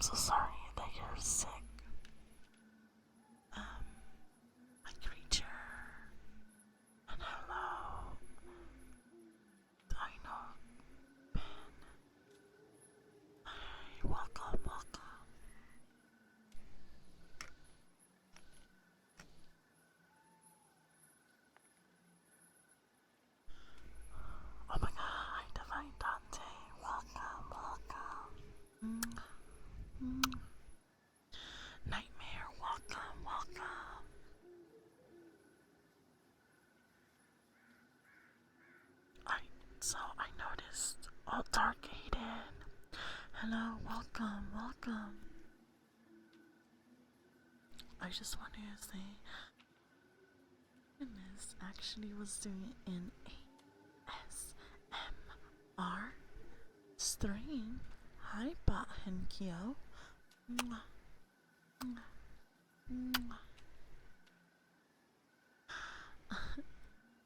so sorry that you're sick. My creature. And hello. I know. Ben. Hey, welcome, welcome. Oh my god, Divine Dante. Welcome, welcome. Nightmare, welcome, welcome. I noticed. Oh, Dark Aiden. Hello, welcome, welcome. I just wanted to say, goodness, actually was doing an ASMR stream. Hi, Bot Henkyo.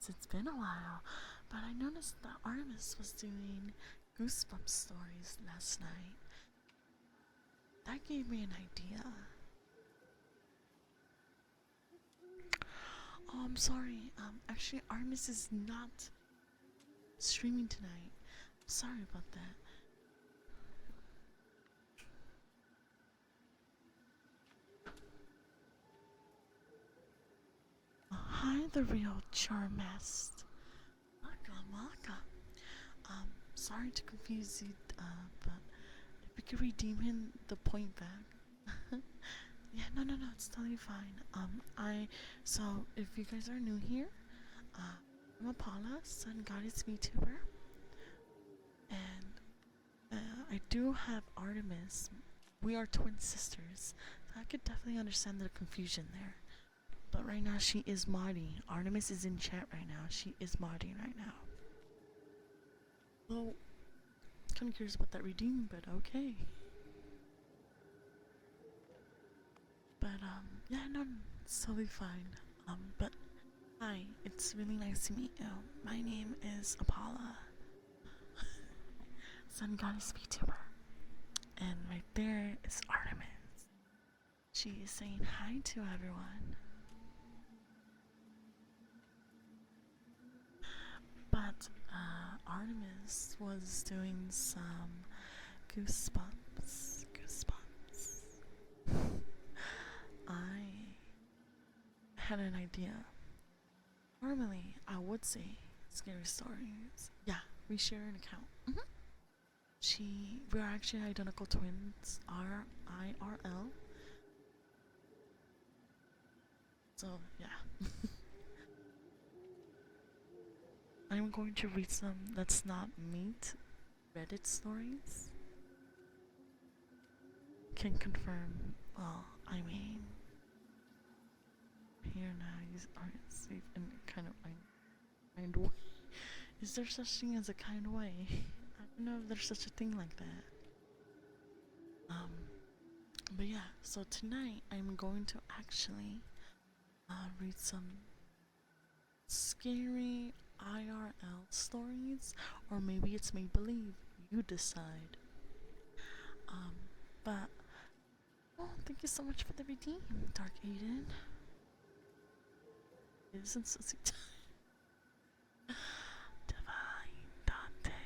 It's been a while, but I noticed that Artemis was doing Goosebumps stories last night. That gave me an idea. Oh, I'm sorry. Actually, Artemis is not streaming tonight. I'm sorry about that. Hi, the real Charmest. Welcome, welcome. Sorry to confuse you, but if we could redeem him the point back. Yeah, no, it's totally fine. So if you guys are new here, I'm Apollas and Goddess VTuber, and I do have Artemis. We are twin sisters, so I could definitely understand the confusion there. But right now she is modding. Artemis is in chat right now. She is modding right now. Well, kind of curious about that redeem, but okay. But yeah, no, it's totally fine. But hi, it's really nice to meet you. My name is Apollas, Sun Goddess VTuber, and right there is Artemis. She is saying hi to everyone. But Artemis was doing some goosebumps. I had an idea. Normally, I would say scary stories. Yeah, we share an account. We're actually identical twins. IRL. So yeah. I'm going to read some Let's Not Meet Reddit stories. Can confirm. Well, I mean, here now you aren't safe in a kind of way. Is there such thing as a kind way? I don't know if there's such a thing like that. But yeah. So tonight I'm going to actually read some scary IRL stories, or maybe it's make believe. You decide. But oh, thank you so much for the redeem, Dark Aiden. It isn't so sweet. Divine Dante.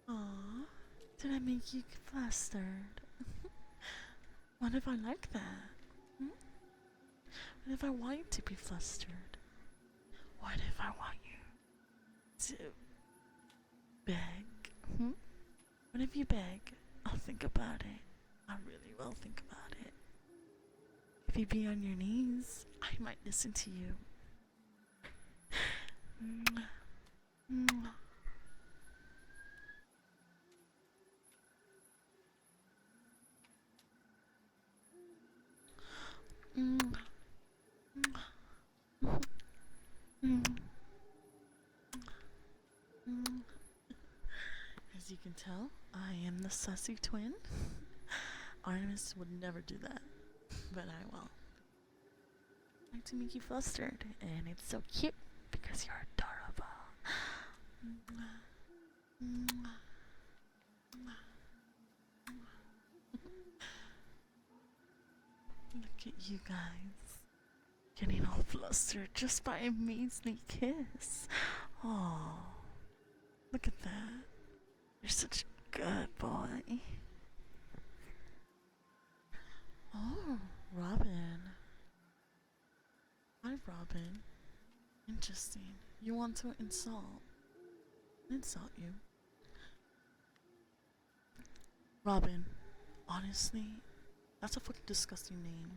Aww, did I make you flustered? What if I like that? What if I want you to be flustered? What if I want you to beg? What if you beg? I'll think about it. I really will think about it. If you be on your knees, I might listen to you. As you can tell, I am the sussy twin. Artemis would never do that, but I will. like to make you flustered, and it's so cute because you're adorable. Look at you guys getting all flustered just by a measly kiss. Oh, look at that. You're such a good boy. Oh, Robin. Hi, Robin. Interesting. You want to insult? Insult you. Robin, honestly, that's a fucking disgusting name.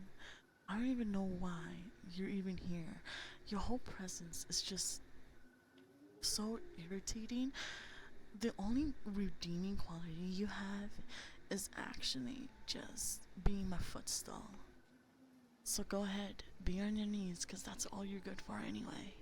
I don't even know why you're even here. Your whole presence is just so irritating. The only redeeming quality you have is actually just being my footstool. So go ahead, be on your knees, because that's all you're good for anyway.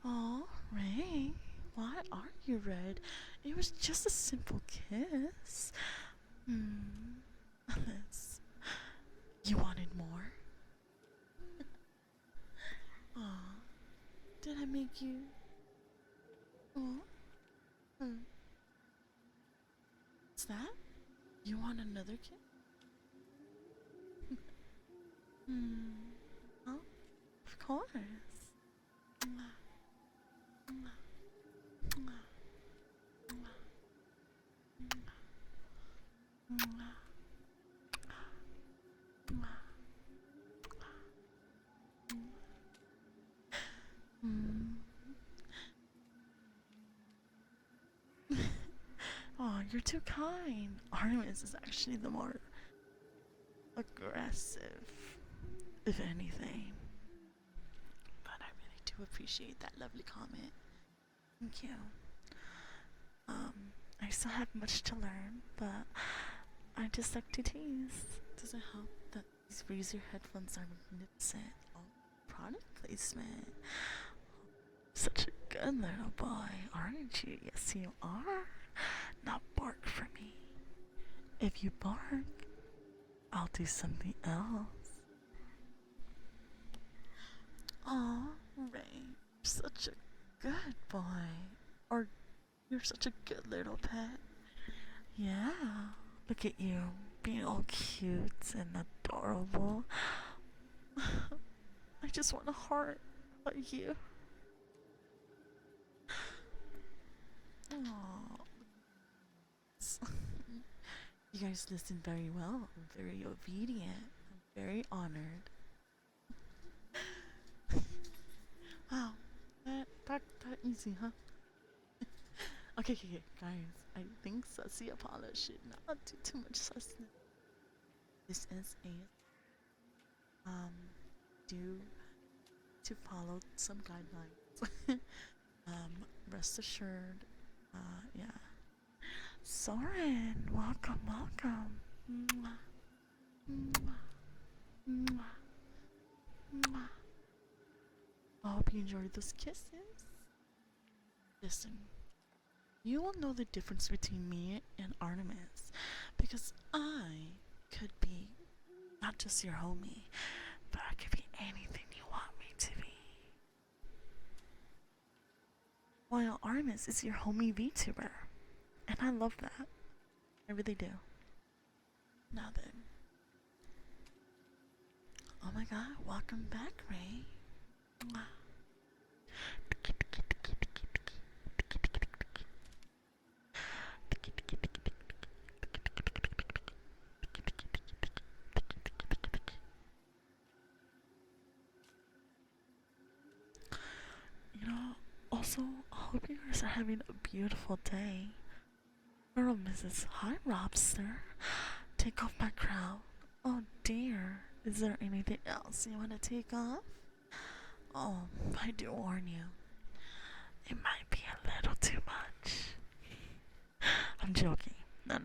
Oh, Ray, why are you red? It was just a simple kiss. Alice, you wanted more? Aw, did I make you? Oh, what's that? You want another kiss? Oh, of course. Oh, you're too kind. Artemis is actually the more aggressive, if anything. But I really do appreciate that lovely comment. Thank you. I still have much to learn, but I just like to tease. Does it help that these Razer headphones are magnificent? Oh, product placement. Such a good little boy, aren't you? Yes, you are. Now bark for me. If you bark, I'll do something else. Aw, Ray, you're such a good boy. Or you're such a good little pet. Yeah, look at you, being all cute and adorable. I just want a heart like you. Aww. You guys listen very well. I'm very obedient. I'm very honored. Wow, that easy, huh? Okay, guys. I think Sussy Apollo should not do too much sussness. This is a do to follow some guidelines. Rest assured. Yeah. Soren, welcome, welcome. Mwah, mwah, mwah, mwah. I hope you enjoyed those kisses. Listen, you will know the difference between me and Artemis because I could be not just your homie, but I could be anything you want me to be. While Artemis is your homie VTuber, and I love that. I really do. Now then. Oh my god, welcome back, Ray. Mwah. Also, I hope you guys are having a beautiful day. Girl, Mrs. Hi, Robster. Take off my crown. Oh dear. Is there anything else you want to take off? Oh, I do warn you. It might be a little too much. I'm joking. No.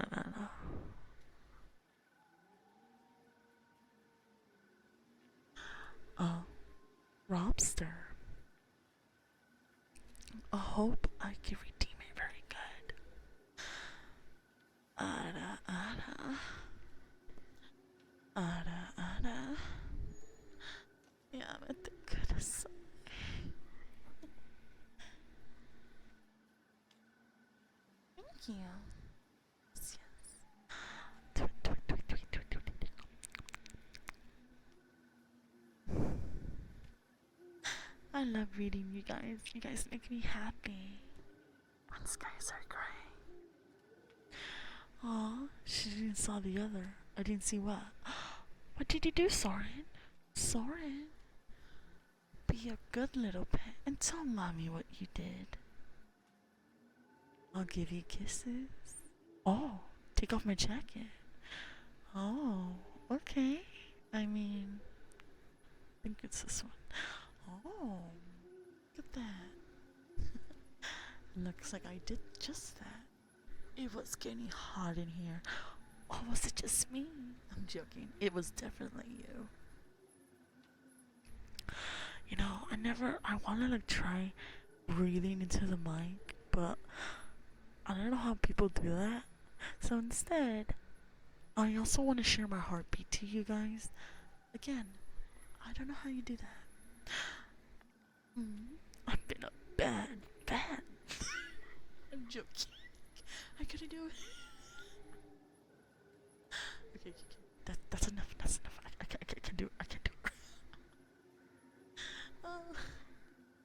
Oh, Robster. I hope I can redeem it very good. Ada. Ara, ara. Yamete kudasai. Thank you. Yes, yes. Tweet, tweet, tweet, tweet, tweet, tweet. I love reading you guys. You guys make me happy. When skies are gray. Aw, she didn't saw the other. I didn't see what. What did you do, Soren? Soren? Be a good little pet and tell mommy what you did. I'll give you kisses. Oh, take off my jacket. Oh, okay. I mean, I think it's this one. Oh, look at that. Looks like I did just that. It was getting hot in here. Or was it just me? I'm joking. It was definitely you. You know, I wanna like try breathing into the mic, but I don't know how people do that. So instead, I also want to share my heartbeat to you guys. Again, I don't know how you do that. I've been a bad. I'm joking. I couldn't do it. Okay. That's enough. That's enough. I can't do it. I can't do it.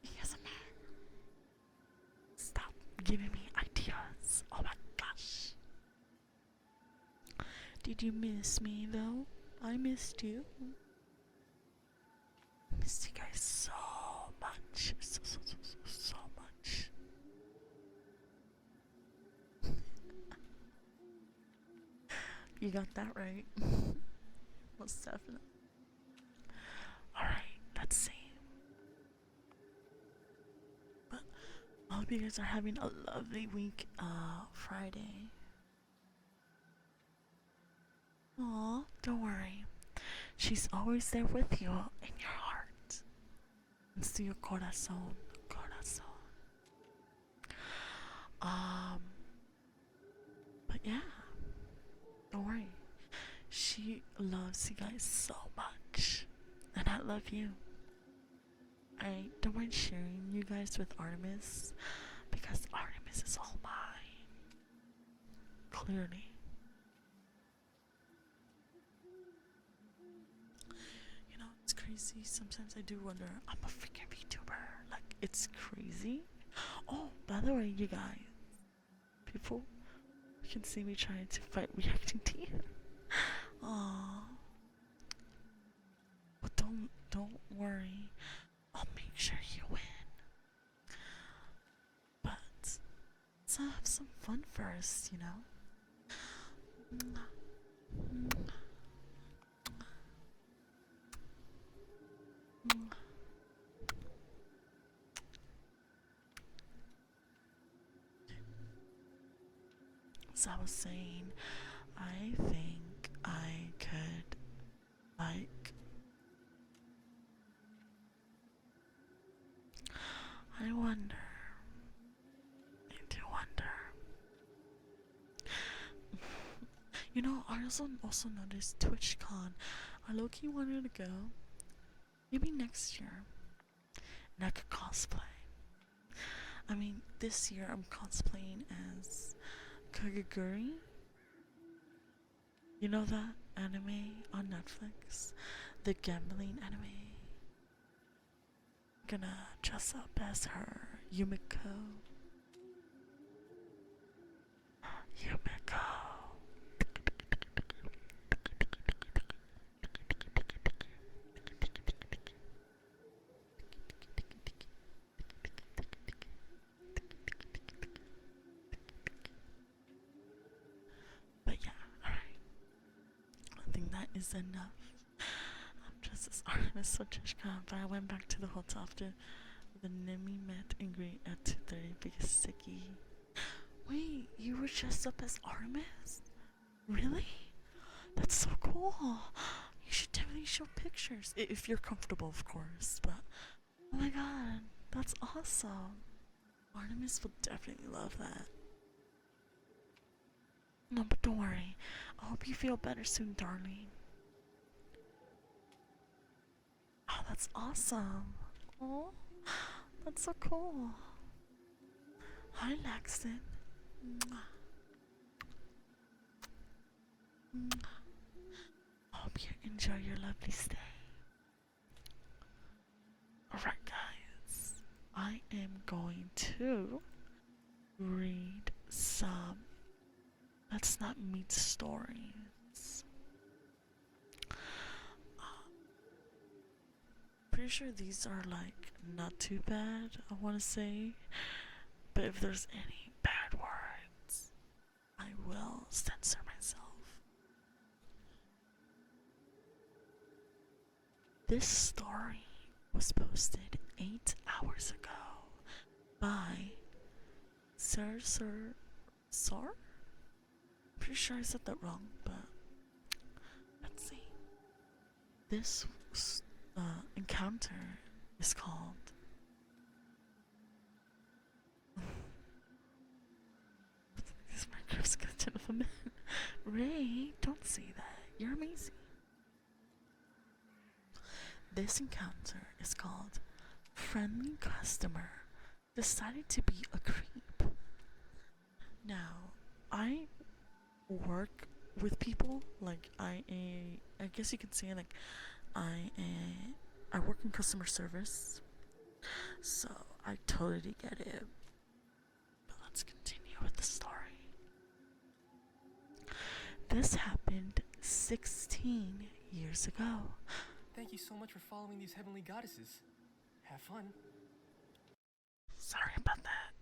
ASMR. Stop giving me ideas. Oh my gosh. Did you miss me though? I missed you. I missed you guys so much. So much. You got that right. Most definitely. Alright, let's see. But I hope you guys are having a lovely week, Friday. Aw, don't worry. She's always there with you in your heart. It's your corazón. Um, but yeah, don't worry. She loves you guys so much. And I love you. I don't mind sharing you guys with Artemis because Artemis is all mine. Clearly. You know, it's crazy. Sometimes I do wonder, I'm a freaking VTuber. Like, it's crazy. Oh, by the way, you guys, people can see me trying to fight reacting to you. Aww. But don't worry. I'll make sure you win. But let's have some fun first, you know? As I was saying, I think I could, like, I wonder. I do wonder. You know, I also noticed TwitchCon. I low-key wanted to go. Maybe next year. And I could cosplay. I mean, this year I'm cosplaying as Kagaguri. You know that anime on Netflix? The gambling anime. I'm gonna dress up as her, Yumiko. Yumiko. But yeah, alright. I think that is enough. I'm just as Artemis so TwitchCon, but I went back to the hotel after the Nemi met and greet at 2:30 because Sticky. Wait, you were dressed up as Artemis? Really? That's so cool. You should definitely show pictures. If you're comfortable, of course. But, oh my god, that's awesome. Artemis will definitely love that. No, but don't worry. I hope you feel better soon, darling. that's awesome. Oh, that's so cool. Hi, Laxton. Mwah. Mwah. Hope you enjoy your lovely stay. Alright, guys. I am going to read some Let's Not Meet stories. Pretty sure these are like not too bad, I want to say. But if there's any bad words, I will censor myself. This story was posted 8 hours ago by Sir? Pretty sure I said that wrong, but let's see. This encounter is called This Minecraft's skeleton of a man. Ray, don't say that. You're amazing. This encounter is called Friendly Customer Decided to Be a Creep. Now, I work with people. Like I guess you could say like I work in customer service, so I totally get it. But let's continue with the story. This happened 16 years ago. Thank you so much for following these heavenly goddesses. Have fun. Sorry about that.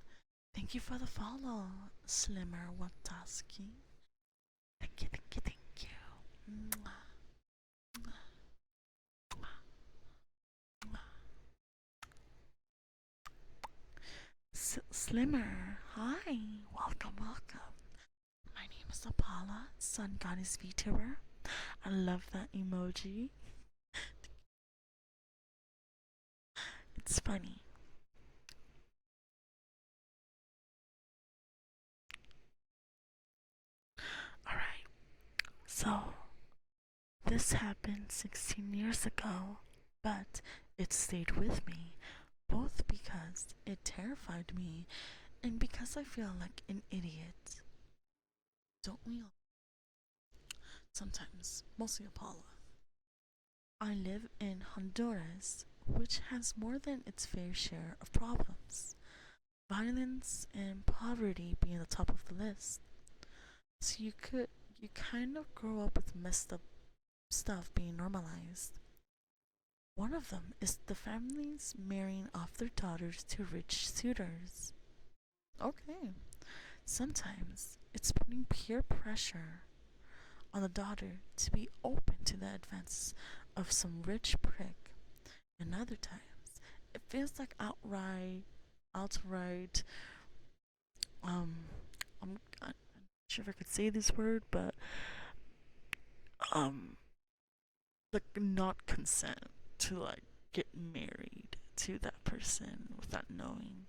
Thank you for the follow, Slimmer Wataski. Thank you, thank you, thank you. Mwah. Slimmer, hi, welcome, welcome. My name is Apollas, Sun Goddess VTuber. I love that emoji. It's funny. Alright, so this happened 16 years ago, but it stayed with me, both because it terrified me and because I feel like an idiot. Don't we all? Sometimes, mostly Apollo. I live in Honduras, which has more than its fair share of problems, violence and poverty being the top of the list. So you kind of grow up with messed up stuff being normalized. One of them is the families marrying off their daughters to rich suitors. Okay, sometimes it's putting peer pressure on the daughter to be open to the advances of some rich prick, and other times it feels like outright, um, I'm not sure if I could say this word, but um, like not consent to like get married to that person without knowing.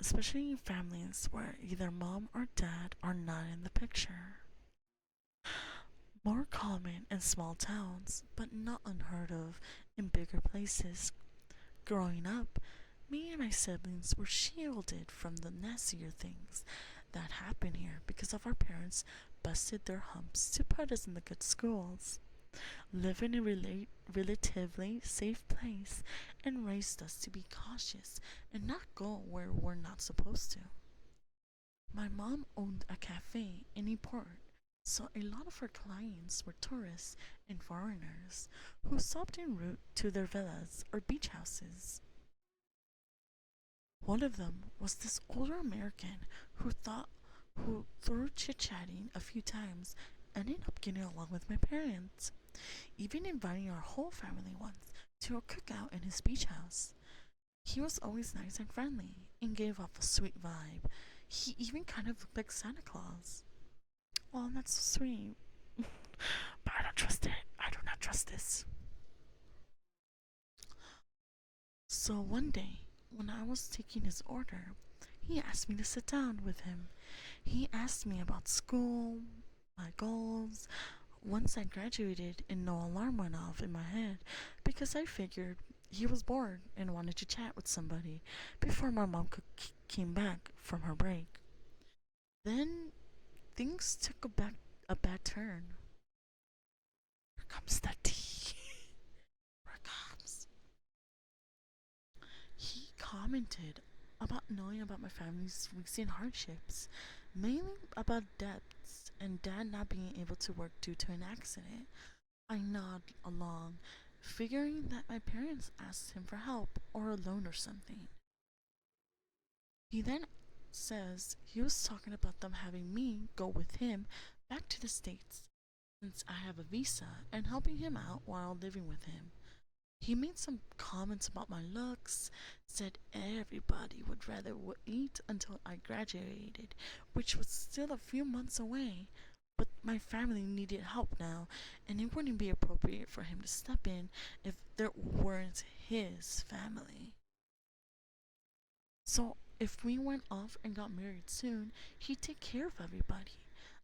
Especially in families where either mom or dad are not in the picture. More common in small towns, but not unheard of in bigger places. Growing up, me and my siblings were shielded from the nastier things that happen here because of our parents busted their humps to put us in the good schools, live in a relatively safe place, and raised us to be cautious and not go where we're not supposed to. My mom owned a cafe in a port, so a lot of her clients were tourists and foreigners who stopped en route to their villas or beach houses. One of them was this older American who through chit-chatting a few times ended up getting along with my parents, even inviting our whole family once to a cookout in his beach house. He was always nice and friendly and gave off a sweet vibe. He even kind of looked like Santa Claus. Oh, that's so sweet. But I don't trust it. I do not trust this. So one day, when I was taking his order, he asked me to sit down with him. He asked me about school, my goals, once I graduated and no alarm went off in my head because I figured he was bored and wanted to chat with somebody before my mom came back from her break. Then things took a bad turn. Here comes the tea. Here it comes. He commented about knowing about my family's recent hardships, mainly about debts and dad not being able to work due to an accident. I nod along, figuring that my parents asked him for help or a loan or something. He then says he was talking about them having me go with him back to the States since I have a visa and helping him out while living with him. He made some comments about my looks, said everybody would rather wait until I graduated, which was still a few months away. But my family needed help now, and it wouldn't be appropriate for him to step in if there weren't his family. So if we went off and got married soon, he'd take care of everybody.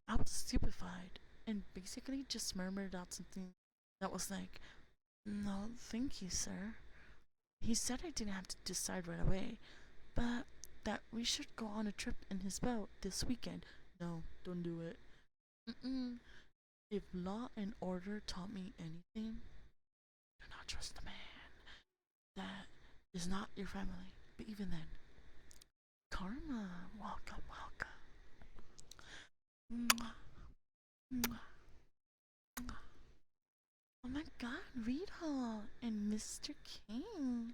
I was stupefied and basically just murmured out something that was like, "No, thank you, sir." He said I didn't have to decide right away, but that we should go on a trip in his boat this weekend. No, don't do it. Mm-mm. If law and order taught me anything, do not trust a man that is not your family. But even then, karma, welcome, welcome. Mwah, mwah, mwah. Oh my god, Rita and Mr. King.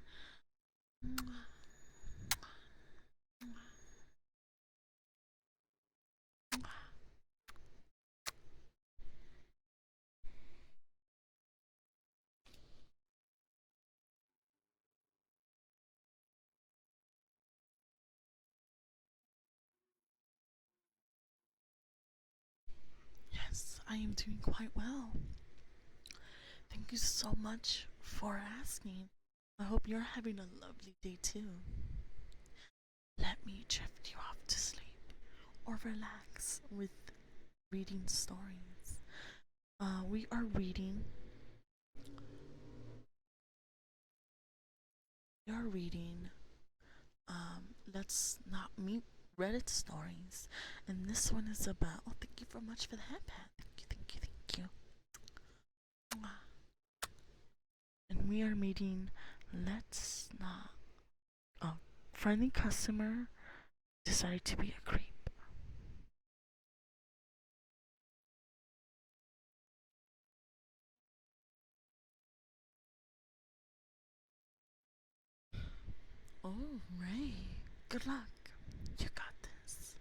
Mwah, mwah, mwah. Yes, I am doing quite well. Thank you so much for asking. I hope you're having a lovely day too. Let me drift you off to sleep or relax with reading stories. We are reading. We are reading. Let's not meet Reddit stories, and this one is about. Oh, thank you very much for the headband. Thank you, thank you, thank you. And we are meeting. Let's not. Oh, friendly customer decided to be a creep. Oh, Ray. Good luck. You got this.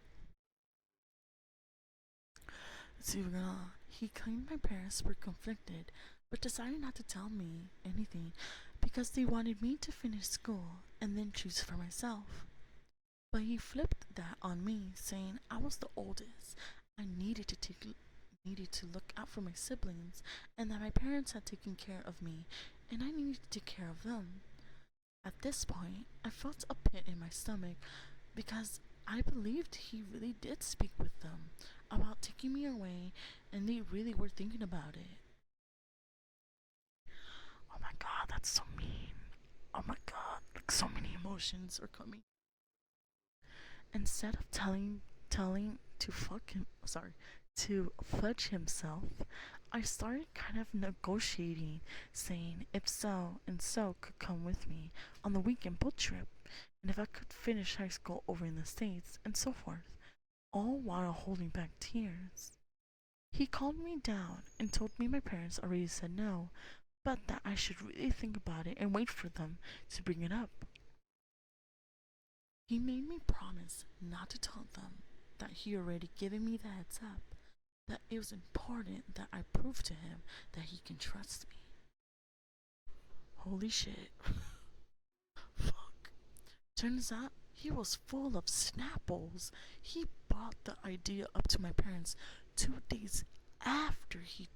Let's see what's going on. He claimed my parents were conflicted, but decided not to tell me anything because they wanted me to finish school and then choose for myself. But he flipped that on me, saying I was the oldest. I needed to look out for my siblings, and that my parents had taken care of me, and I needed to take care of them. At this point, I felt a pit in my stomach because I believed he really did speak with them about taking me away, and they really were thinking about it. Oh my god, that's so mean. Oh my god, like so many emotions are coming. Instead of telling to fuck him, sorry, to fudge himself, I started kind of negotiating, saying if so and so could come with me on the weekend boat trip, and if I could finish high school over in the States, and so forth, all while holding back tears. He calmed me down and told me my parents already said no, but that I should really think about it and wait for them to bring it up. He made me promise not to tell them that he already given me the heads up, that it was important that I prove to him that he can trust me. Holy shit. Fuck. Turns out he was full of snapples. He brought the idea up to my parents 2 days after he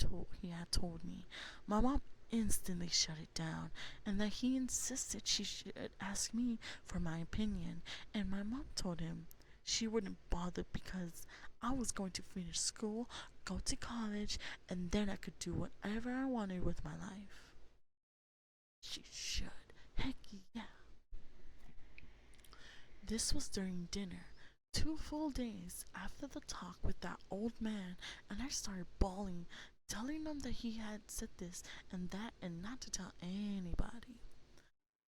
had told me. My mom instantly shut it down, and that he insisted she should ask me for my opinion, and my mom told him she wouldn't bother because I was going to finish school, go to college, and then I could do whatever I wanted with my life. She should. Heck yeah. This was during dinner, 2 full days after the talk with that old man, and I started bawling, telling him that he had said this and that and not to tell anybody.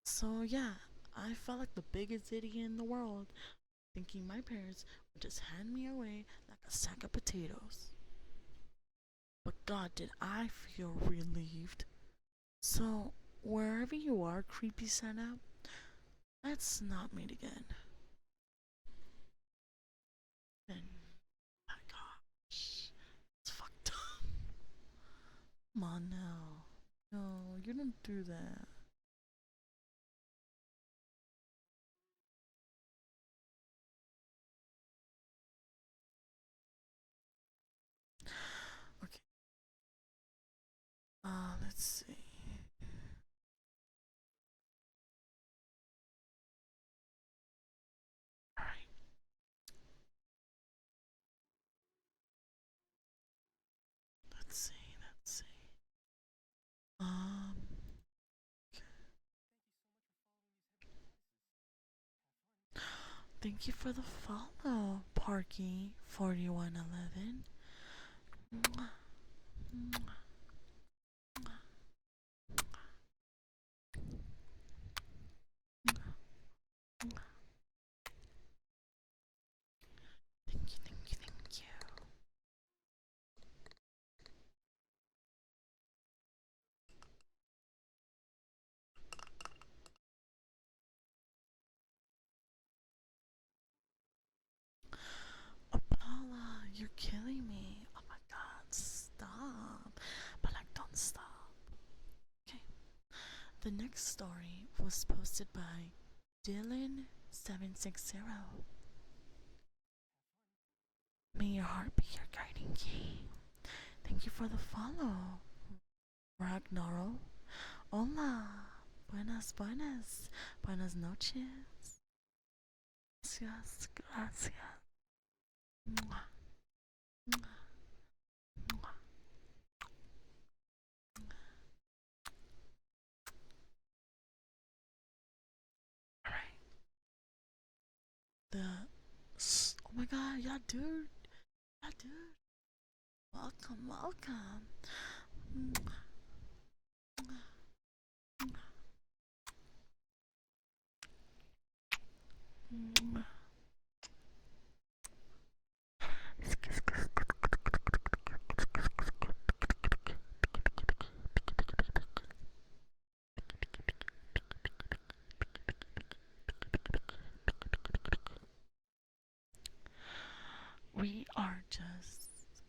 So yeah, I felt like the biggest idiot in the world, thinking my parents would just hand me away like a sack of potatoes. But God, did I feel relieved. So, wherever you are, creepy Santa, let's not meet again. And, my gosh, it's fucked up. Come on now. No, you don't do that. Okay, let's see. Alright, let's see, let's see. Um, Thank you for the follow, Parky4111. Thank you, thank you, thank you. Apollas, you're killing me. Oh my god, stop. But like, don't stop. Okay. The next story was posted by Dylan760. May your heart be your guiding key. Thank you for the follow, Ragnaro. Hola. Buenas, buenas. Buenas noches. Gracias, gracias. Mwah, mwah, mwah. Alright. Oh my god, yeah, dude. Yeah, dude. Welcome, welcome. Mwah, mwah. We are just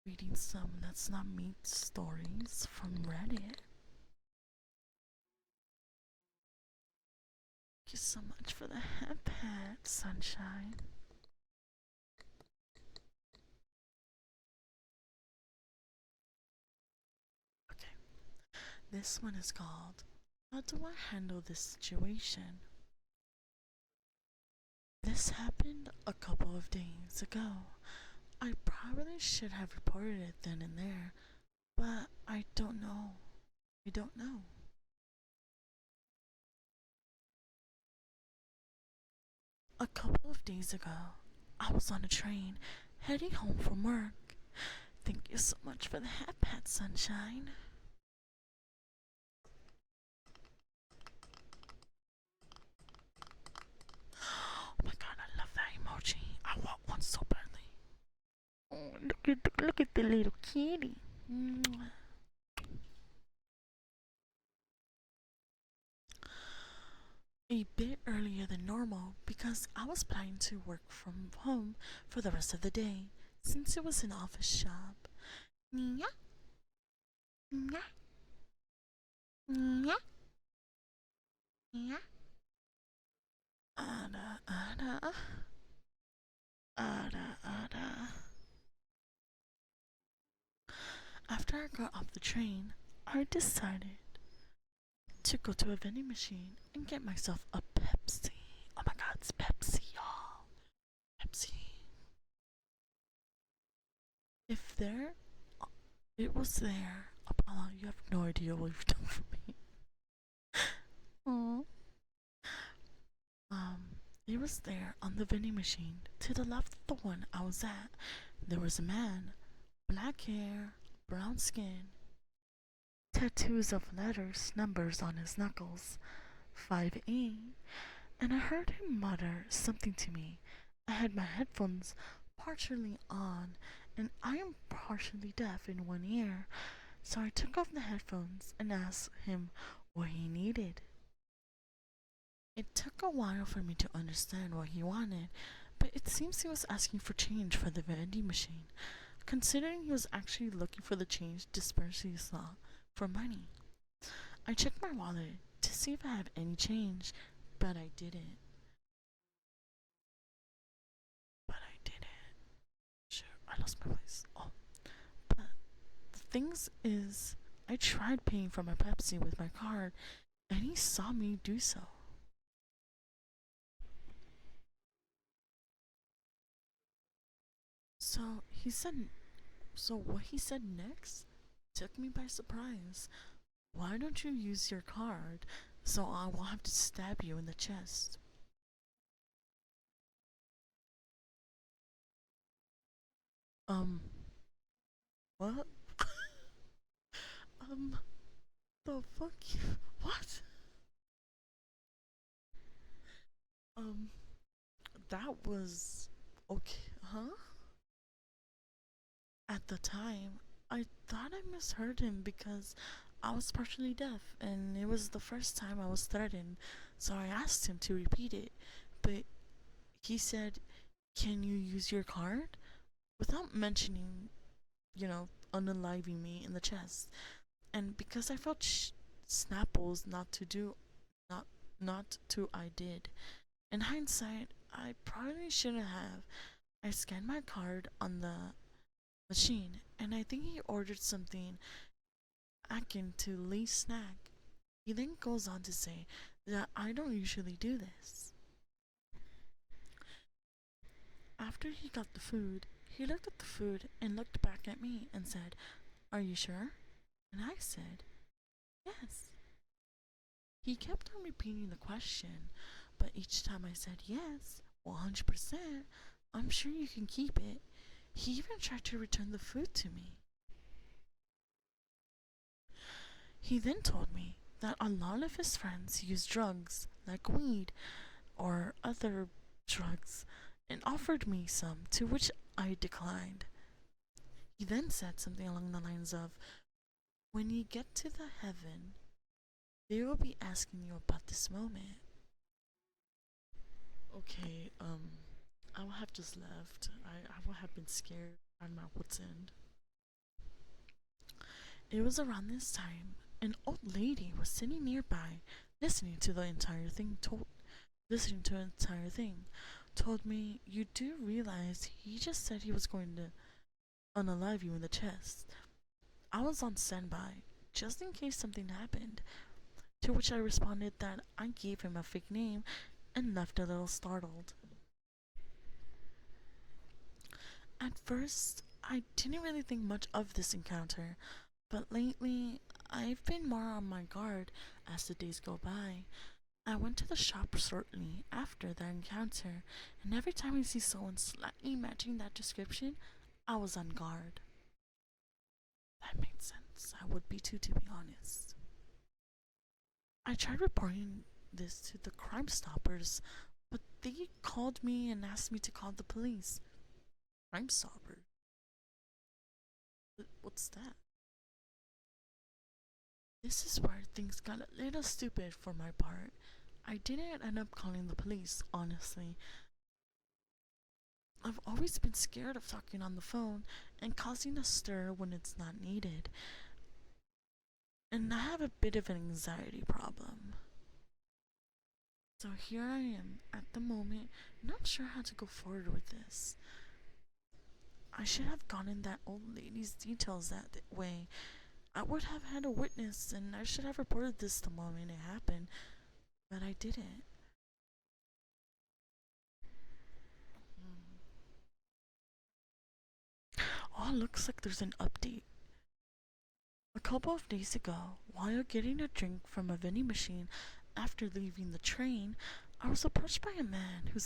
reading some Let's Not Meet stories from Reddit. Thank you so much for the head pet, Sunshine. Okay, this one is called How Do I Handle This Situation? This happened a couple of days ago. I probably should have reported it then and there, but I don't know. I don't know. A couple of days ago, I was on a train heading home from work. Thank you so much for the hat pat, Sunshine. Oh my god, I love that emoji. I want one so badly. Oh, look at the little kitty. A bit earlier than normal because I was planning to work from home for the rest of the day since it was an office job. Nya, nya, nya, nya. Ada, ada, ada, ada. After I got off the train, I decided to go to a vending machine and get myself a Pepsi. Oh my god, it's Pepsi, y'all. Pepsi. If there. It was there. Apollo, you have no idea what you've done for me. Aww. It was there on the vending machine. To the left of the one I was at, there was a man. Black hair, brown skin, tattoos of letters, numbers on his knuckles. 5A. And I heard him mutter something to me. I had my headphones partially on, and I am partially deaf in one ear, so I took off the headphones and asked him what he needed. It took a while for me to understand what he wanted, but it seems he was asking for change for the vending machine, considering he was actually looking for the change dispersed he saw for money. I checked my wallet to see if I had any change, but I didn't. Shoot, I lost my place. Oh, but the things is, I tried paying for my Pepsi with my card, and he saw me do so. So he said, so what he said next took me by surprise. Why don't you use your card so I will have to stab you in the chest? Um, what? um, the fuck? What? Um, that was okay, huh? At the time, I thought I misheard him because I was partially deaf and it was the first time I was threatened, so I asked him to repeat it. But he said, "Can you use your card?" without mentioning, unaliving me in the chest. And because I felt snapples not, not to, I did. In hindsight, I probably shouldn't have. I scanned my card on the machine, and I think he ordered something akin to Lee's snack. He then goes on to say that I don't usually do this. After he got the food, he looked at the food and looked back at me and said, "Are you sure?" And I said, "Yes." He kept on repeating the question, but each time I said yes, 100%, I'm sure you can keep it. He even tried to return the food to me. He then told me that a lot of his friends use drugs like weed or other drugs and offered me some, to which I declined. He then said something along the lines of, "When you get to the heaven, they will be asking you about this moment." Okay, I would have just left. I would have been scared on my wits end. It was around this time an old lady was sitting nearby, listening to the entire thing. Told me, "You do realize he just said he was going to unalive you in the chest." I was on standby, just in case something happened. To which I responded that I gave him a fake name and left a little startled. At first, I didn't really think much of this encounter, but lately, I've been more on my guard as the days go by. I went to the shop shortly after that encounter, and every time I see someone slightly matching that description, I was on guard. That made sense. I would be too, to be honest. I tried reporting this to the Crime Stoppers, but they called me and asked me to call the police. Crime Stoppers? What's that? This is where things got a little stupid for my part. I didn't end up calling the police, honestly. I've always been scared of talking on the phone and causing a stir when it's not needed. And I have a bit of an anxiety problem. So here I am, at the moment, not sure how to go forward with this. I should have gotten that old lady's details that way. I would have had a witness and I should have reported this the moment it happened, but I didn't. Oh, looks like there's an update. A couple of days ago, while getting a drink from a vending machine after leaving the train, I was approached by a man who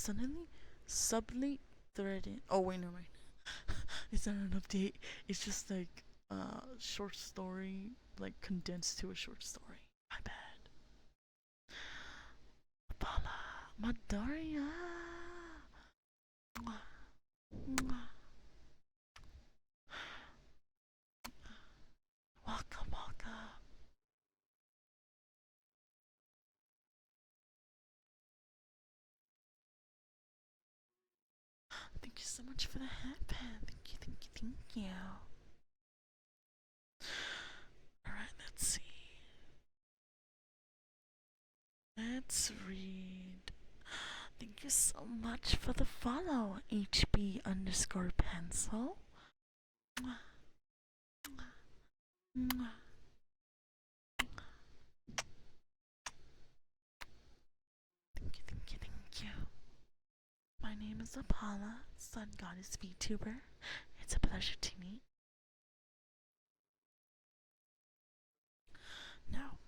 suddenly threatened. Oh, wait, never mind. It's not an update. It's just like a short story, like condensed to a short story. My bad. Apollas, Madaria. Welcome, welcome. Thank you so much for the headband. Thank you, thank you, thank you. Alright, let's see. Let's read. Thank you so much for the follow, HB underscore pencil. Thank you, thank you, thank you. My name is Apollas, Sun Goddess VTuber. It's a pleasure to meet. Now,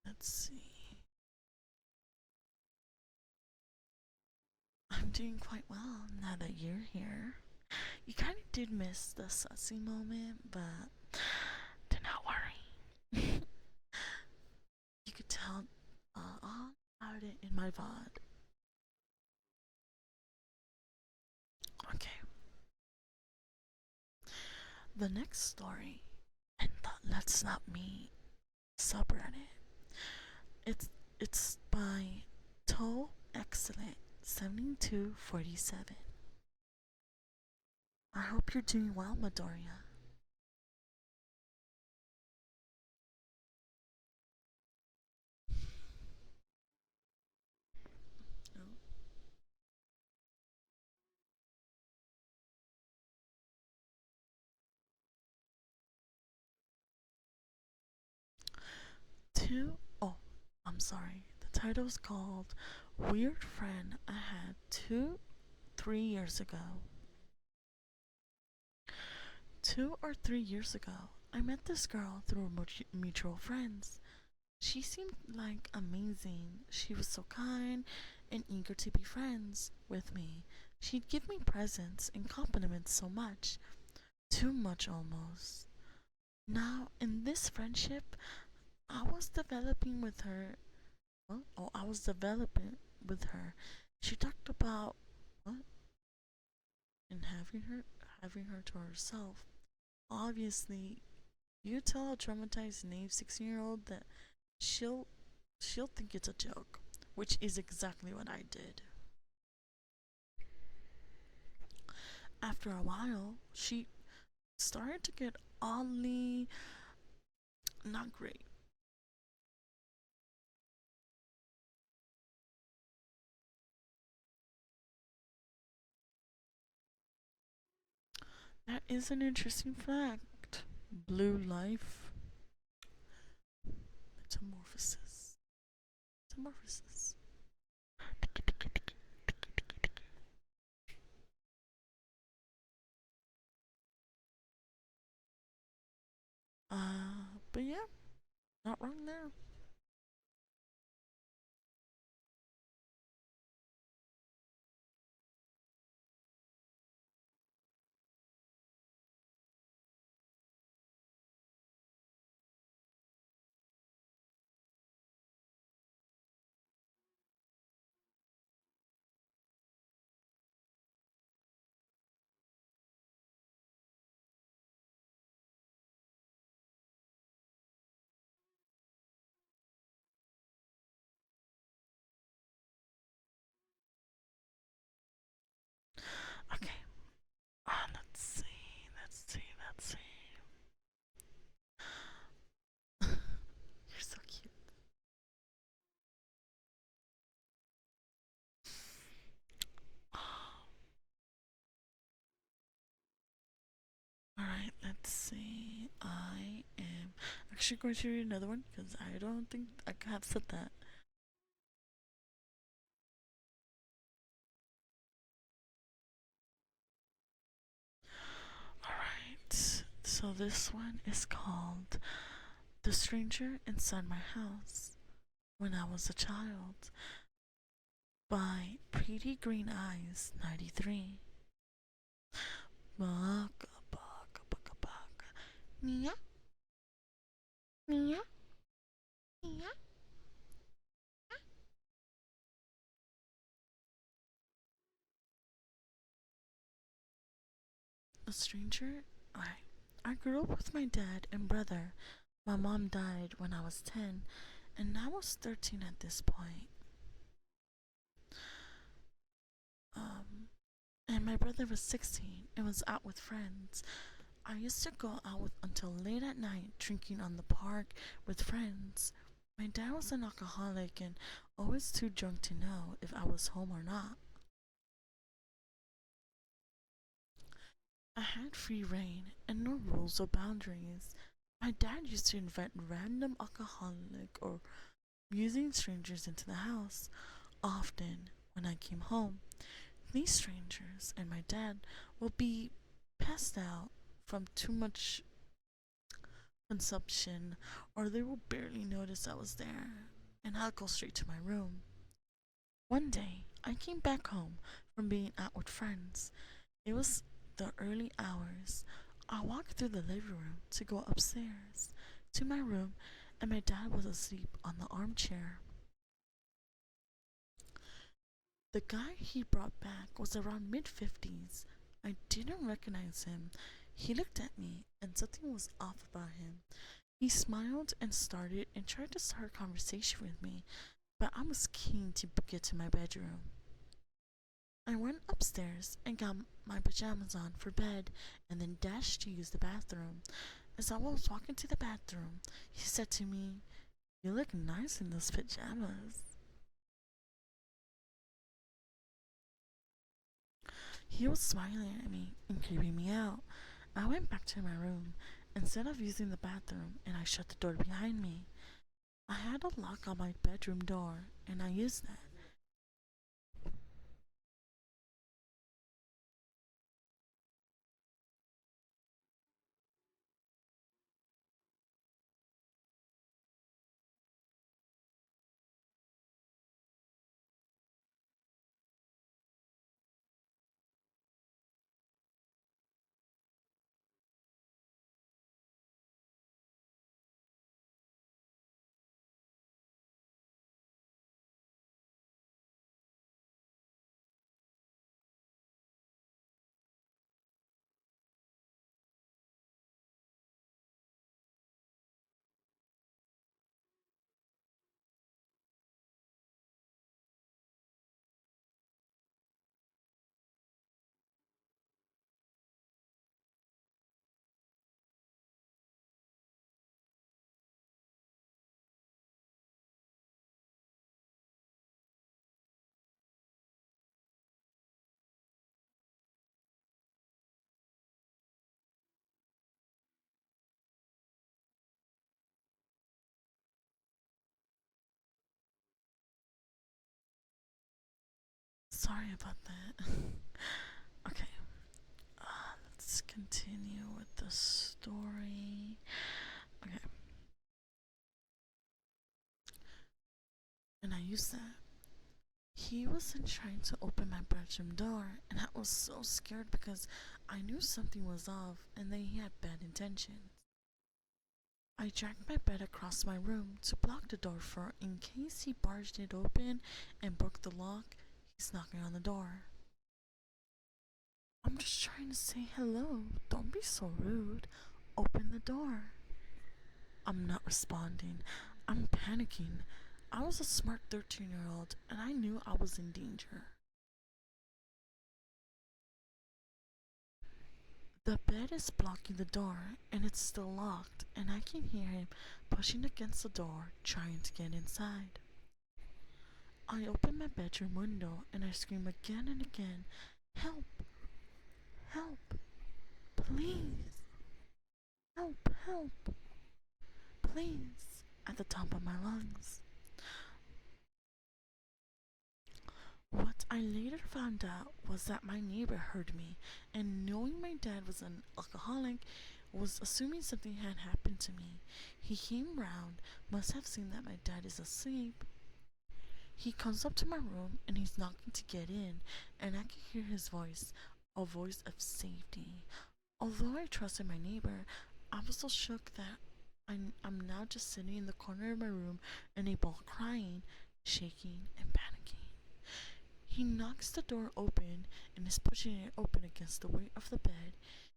let's see. I'm doing quite well now that you're here. You kind of did miss the sussy moment, but do not worry. You could tell all about it in my VOD. Okay. The next story in the Let's Not Meet subreddit. It's by Toe Excellent 7247. I hope you're doing well, Midoriya. Oh. 2 oh, I'm sorry. The title is called Weird Friend I Had 3 years ago. 2 or 3 years ago, I met this girl through mutual friends. She seemed like amazing. She was so kind and eager to be friends with me. She'd give me presents and compliments so much. Too much almost. Now, in this friendship, I was developing with her. I was developing with her. She talked about what? And having her to herself. Obviously, you tell a traumatized naive 16-year-old that she'll think it's a joke, which is exactly what I did. After a while, she started to get oddly not great. That is an interesting fact. Blue life. Metamorphosis. Metamorphosis. But yeah, not wrong there. Okay. Let's see. Let's see. Let's see. You're so cute. Alright, let's see. I am actually going to read another one because I don't think I have said that. So this one is called The Stranger Inside My House When I Was a Child by Pretty Green Eyes 93. Baka baka baka baka. Nia? Nia? Nia? A stranger? I grew up with my dad and brother. My mom died when I was 10, and I was 13 at this point. And my brother was 16 and was out with friends. I used to go out until late at night drinking on the park with friends. My dad was an alcoholic and always too drunk to know if I was home or not. I had free reign and no rules or boundaries. My dad used to invite random alcoholic or using strangers into the house. Often, when I came home, these strangers and my dad will be passed out from too much consumption, or they will barely notice I was there, and I'll go straight to my room. One day, I came back home from being out with friends. It was the early hours. I walked through the living room to go upstairs to my room, and my dad was asleep on the armchair. The guy he brought back was around mid-50s. I didn't recognize him. He looked at me, and something was off about him. He smiled and tried to start a conversation with me, but I was keen to get to my bedroom. I went upstairs and got my pajamas on for bed and then dashed to use the bathroom. As I was walking to the bathroom, he said to me, "You look nice in those pajamas." He was smiling at me and creeping me out. I went back to my room instead of using the bathroom and I shut the door behind me. I had a lock on my bedroom door and I used that. Sorry about that. Okay, let's continue with the story. Okay, and I used that. He wasn't trying to open my bedroom door, and I was so scared because I knew something was off and that he had bad intentions. I dragged my bed across my room to block the door for in case he barged it open and broke the lock. He's knocking on the door. "I'm just trying to say hello. Don't be so rude. Open the door." I'm not responding. I'm panicking. I was a smart 13-year-old and I knew I was in danger. The bed is blocking the door and it's still locked, and I can hear him pushing against the door, trying to get inside. I open my bedroom window and I scream again and again, "Help! Help! Please! Help! Help! Please!" at the top of my lungs. What I later found out was that my neighbor heard me, and knowing my dad was an alcoholic, was assuming something had happened to me. He came round, must have seen that my dad is asleep. He comes up to my room and he's knocking to get in, and I can hear his voice, a voice of safety. Although I trusted my neighbor, I was so shook that I'm now just sitting in the corner of my room in a ball crying, shaking, and panicking. He knocks the door open and is pushing it open against the weight of the bed.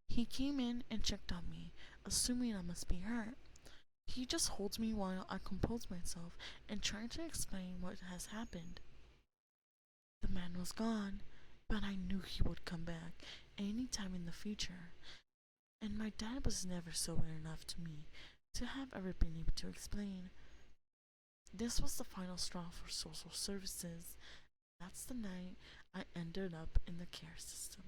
He came in and checked on me, assuming I must be hurt. He just holds me while I compose myself and try to explain what has happened. The man was gone, but I knew he would come back any time in the future, and my dad was never sober enough to me to have ever been able to explain. This was the final straw for social services. That's the night I ended up in the care system.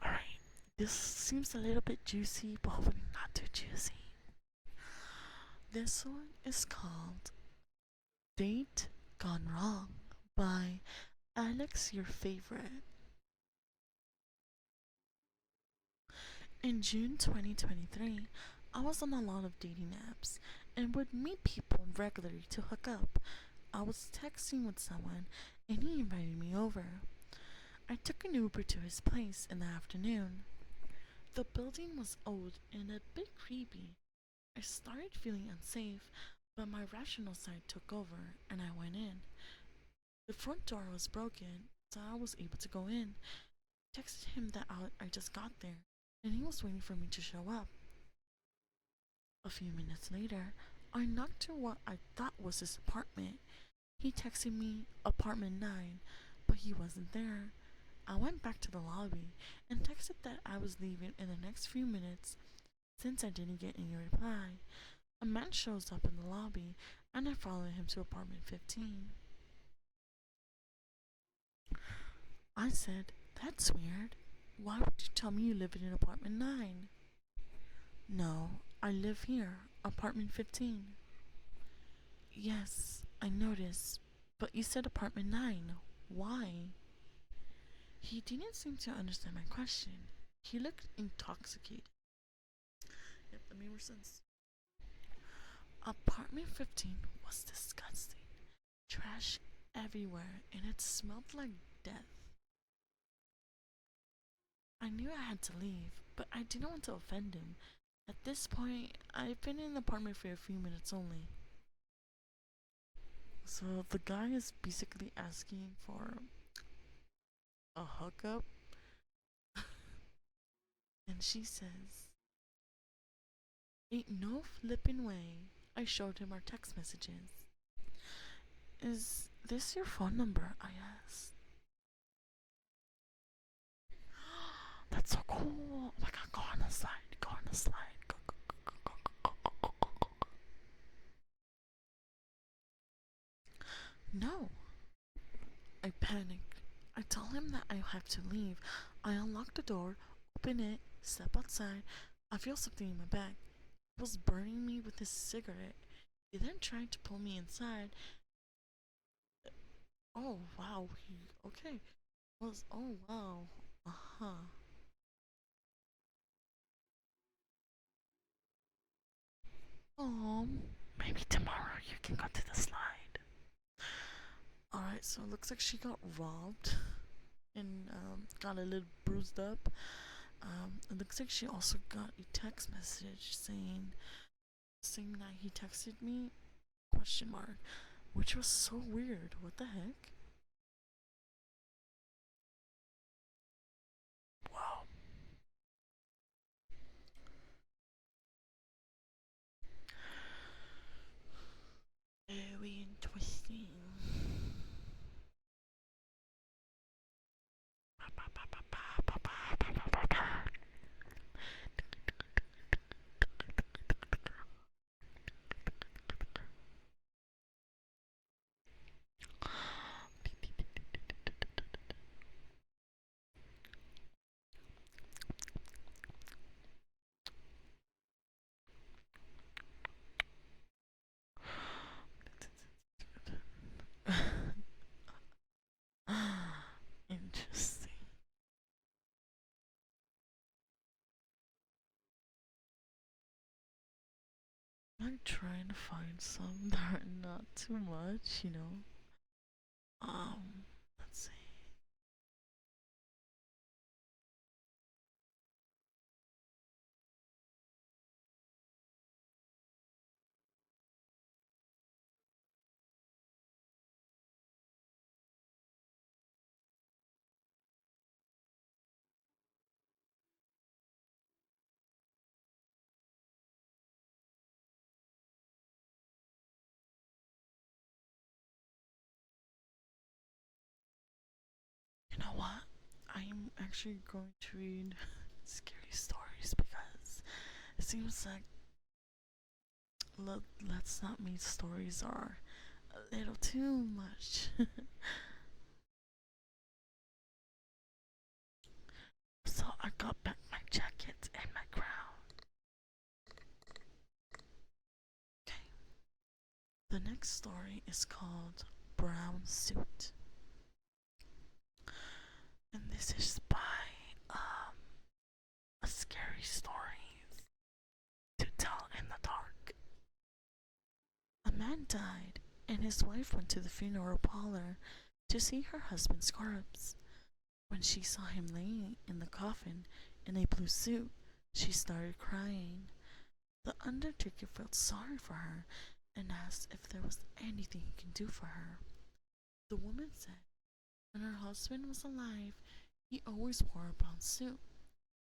Alright, this seems a little bit juicy, but hopefully not too juicy. This one is called Date Gone Wrong by Alex, your favorite. In June 2023, I was on a lot of dating apps and would meet people regularly to hook up. I was texting with someone and he invited me over. I took an Uber to his place in the afternoon. The building was old and a bit creepy. I started feeling unsafe, but my rational side took over and I went in. The front door was broken, so I was able to go in. I texted him that I just got there and he was waiting for me to show up. A few minutes later, I knocked to what I thought was his apartment. He texted me apartment 9, but he wasn't there. I went back to the lobby and texted that I was leaving in the next few minutes. Since I didn't get any reply, a man shows up in the lobby and I follow him to apartment 15. I said, "That's weird. Why would you tell me you live in apartment 9? "No, I live here, apartment 15. "Yes, I noticed, but you said apartment 9. Why?" He didn't seem to understand my question. He looked intoxicated. Yep, that made more sense. Apartment 15 was disgusting. Trash everywhere, and it smelled like death. I knew I had to leave, but I didn't want to offend him. At this point, I've been in the apartment for a few minutes only. So the guy is basically asking for a hookup, and she says, "Ain't no flippin' way." I showed him our text messages. "Is this your phone number?" I asked. "That's so cool. Oh my god, go on the slide. Go on the slide. Go, go, go, go, go, go, go, go, go, go." "No." I panic. I tell him that I have to leave. I unlock the door, open it, step outside. I feel something in my back. He was burning me with his cigarette. He then tried to pull me inside. Oh wow, okay. Was oh wow. Uh-huh. Oh, maybe tomorrow you can go to the slide. Alright, so it looks like she got robbed and got a little bruised up. It looks like she also got a text message saying same night he texted me question mark, which was so weird. What the heck? Wow. Very interesting. trying to find some that are not too much, you know. Let's see. You know what? I'm actually going to read scary stories because it seems like let's not meet stories are a little too much. So I got back my jacket and my crown. Okay. The next story is called Brown Suit. And this is by um a scary story to tell in the dark. A man died and his wife went to the funeral parlor to see her husband's corpse. When she saw him laying in the coffin in a blue suit, she started crying. The undertaker felt sorry for her and asked if there was anything he can do for her. The woman said when her husband was alive, he always wore a brown suit.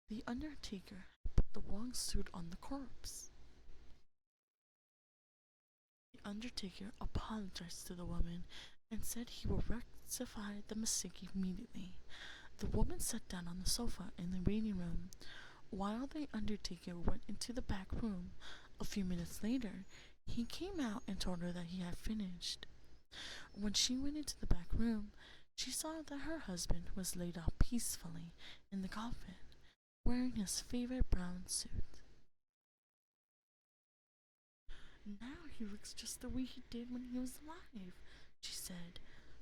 The undertaker had put the wrong suit on the corpse. The undertaker apologized to the woman and said he would rectify the mistake immediately. The woman sat down on the sofa in the waiting room while the undertaker went into the back room. A few minutes later, he came out and told her that he had finished. When she went into the back room, she saw that her husband was laid out peacefully in the coffin, wearing his favorite brown suit. Now he looks just the way he did when he was alive, she said.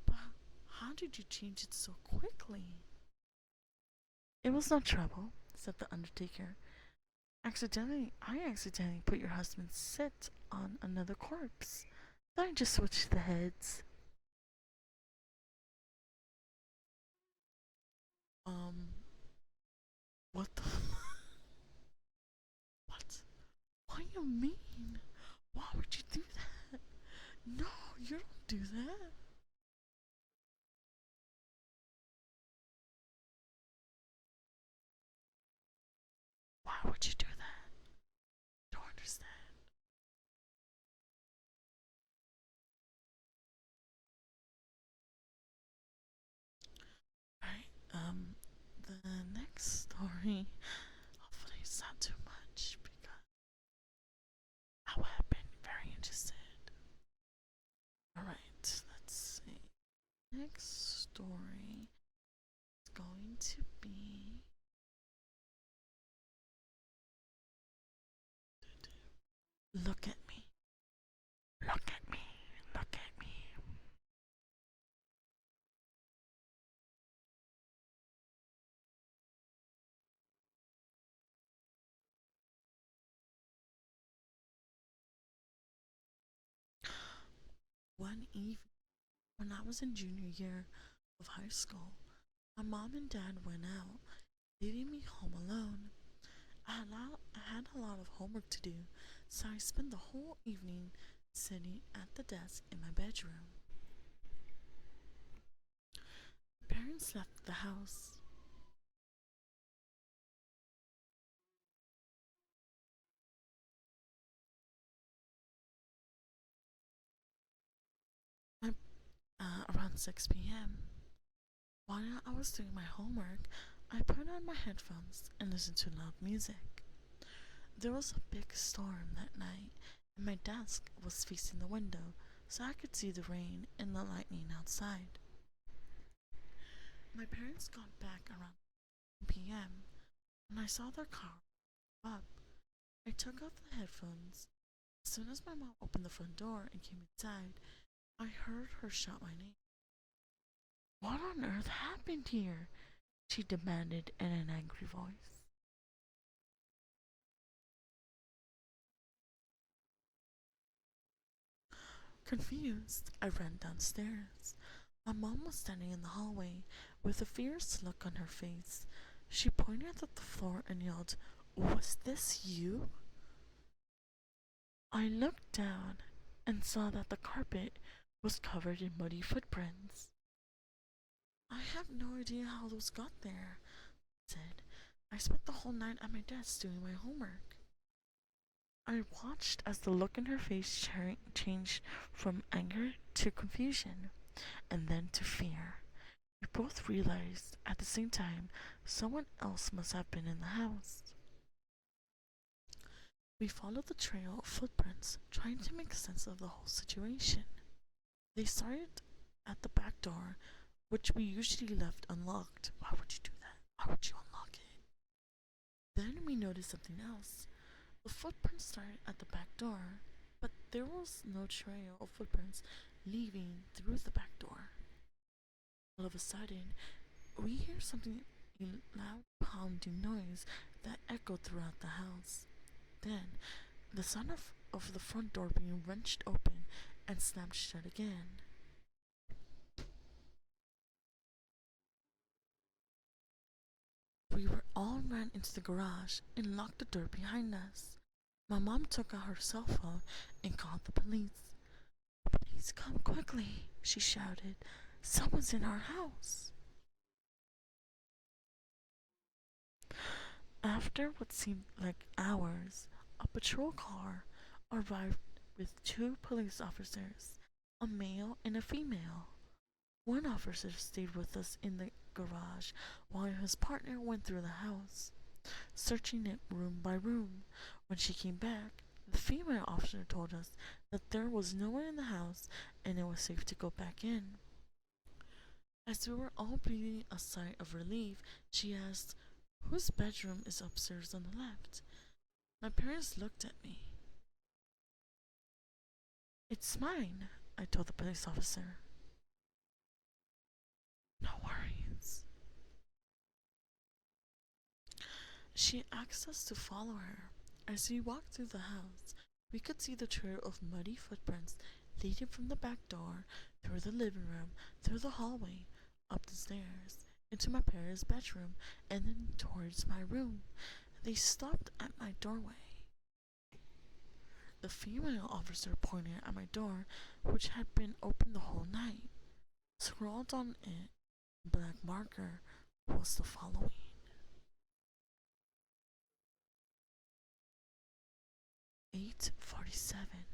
But how did you change it so quickly? It was no trouble, said the undertaker. I accidentally put your husband's sit on another corpse. Then I just switched the heads. Um, what the? What? What do you mean? Why would you do that? No, you don't do that. Why would you do that? Don't understand. Right. The next story. Hopefully, it's not too much because I would have been very interested. All right. Let's see. Next story is going to be. Look at me. Look at me. Look at me. One evening, when I was in junior year of high school, my mom and dad went out, leaving me home alone. I had a lot of homework to do, so I spent the whole evening sitting at the desk in my bedroom. My parents left the house. My, Around 6 p.m. While I was doing my homework, I put on my headphones and listened to loud music. There was a big storm that night, and my desk was facing the window, so I could see the rain and the lightning outside. My parents got back around 10 p.m. and I saw their car up. I took off the headphones. As soon as my mom opened the front door and came inside, I heard her shout my name. What on earth happened here? She demanded in an angry voice. Confused, I ran downstairs. My mom was standing in the hallway with a fierce look on her face. She pointed at the floor and yelled, "Was this you?" I looked down and saw that the carpet was covered in muddy footprints. "I have no idea how those got there," I said. "I spent the whole night at my desk doing my homework." I watched as the look in her face changed from anger to confusion, and then to fear. We both realized at the same time someone else must have been in the house. We followed the trail of footprints, trying to make sense of the whole situation. They started at the back door, which we usually left unlocked. Why would you do that? Why would you unlock it? Then we noticed something else. The footprints started at the back door, but there was no trail of footprints leaving through the back door. All of a sudden, we hear something, a loud pounding noise that echoed throughout the house. Then, the sound of the front door being wrenched open and slammed shut again. We were all ran into the garage and locked the door behind us. My mom took out her cell phone and called the police. "Please come quickly," she shouted. "Someone's in our house." After what seemed like hours, a patrol car arrived with two police officers, a male and a female. One officer stayed with us in the garage while his partner went through the house, searching it room by room. When she came back, the female officer told us that there was no one in the house and it was safe to go back in. As we were all breathing a sigh of relief, she asked, "Whose bedroom is upstairs on the left?" My parents looked at me. "It's mine," I told the police officer. "No worries." She asked us to follow her. As we walked through the house, we could see the trail of muddy footprints leading from the back door, through the living room, through the hallway, up the stairs, into my parents' bedroom, and then towards my room. They stopped at my doorway. The female officer pointed at my door, which had been open the whole night. Scrawled on it in black marker was the following: 8:47.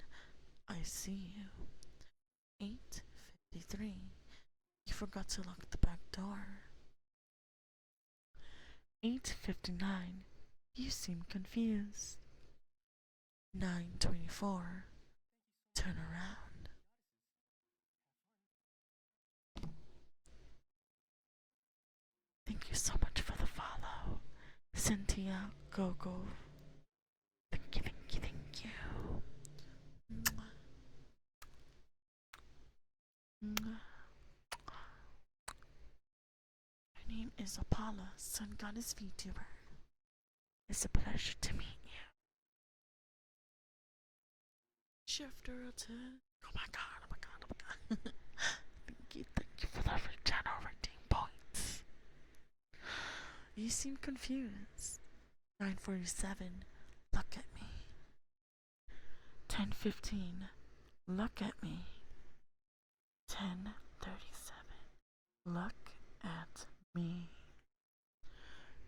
I see you. 8:53. You forgot to lock the back door. 8:59. You seem confused. 9:24. Turn around. Thank you so much for the follow, Cynthia Gogo. Thank you, thank you, thank you. Mwah. Mwah. My name is Apollas, Sun Goddess VTuber. It's a pleasure to meet you. Shifter attack. Oh my god, oh my god, oh my god. Thank you for the channel redeem points. You seem confused. 9:47. Look at me. 10:15. Look at me. 10:37. Look at me.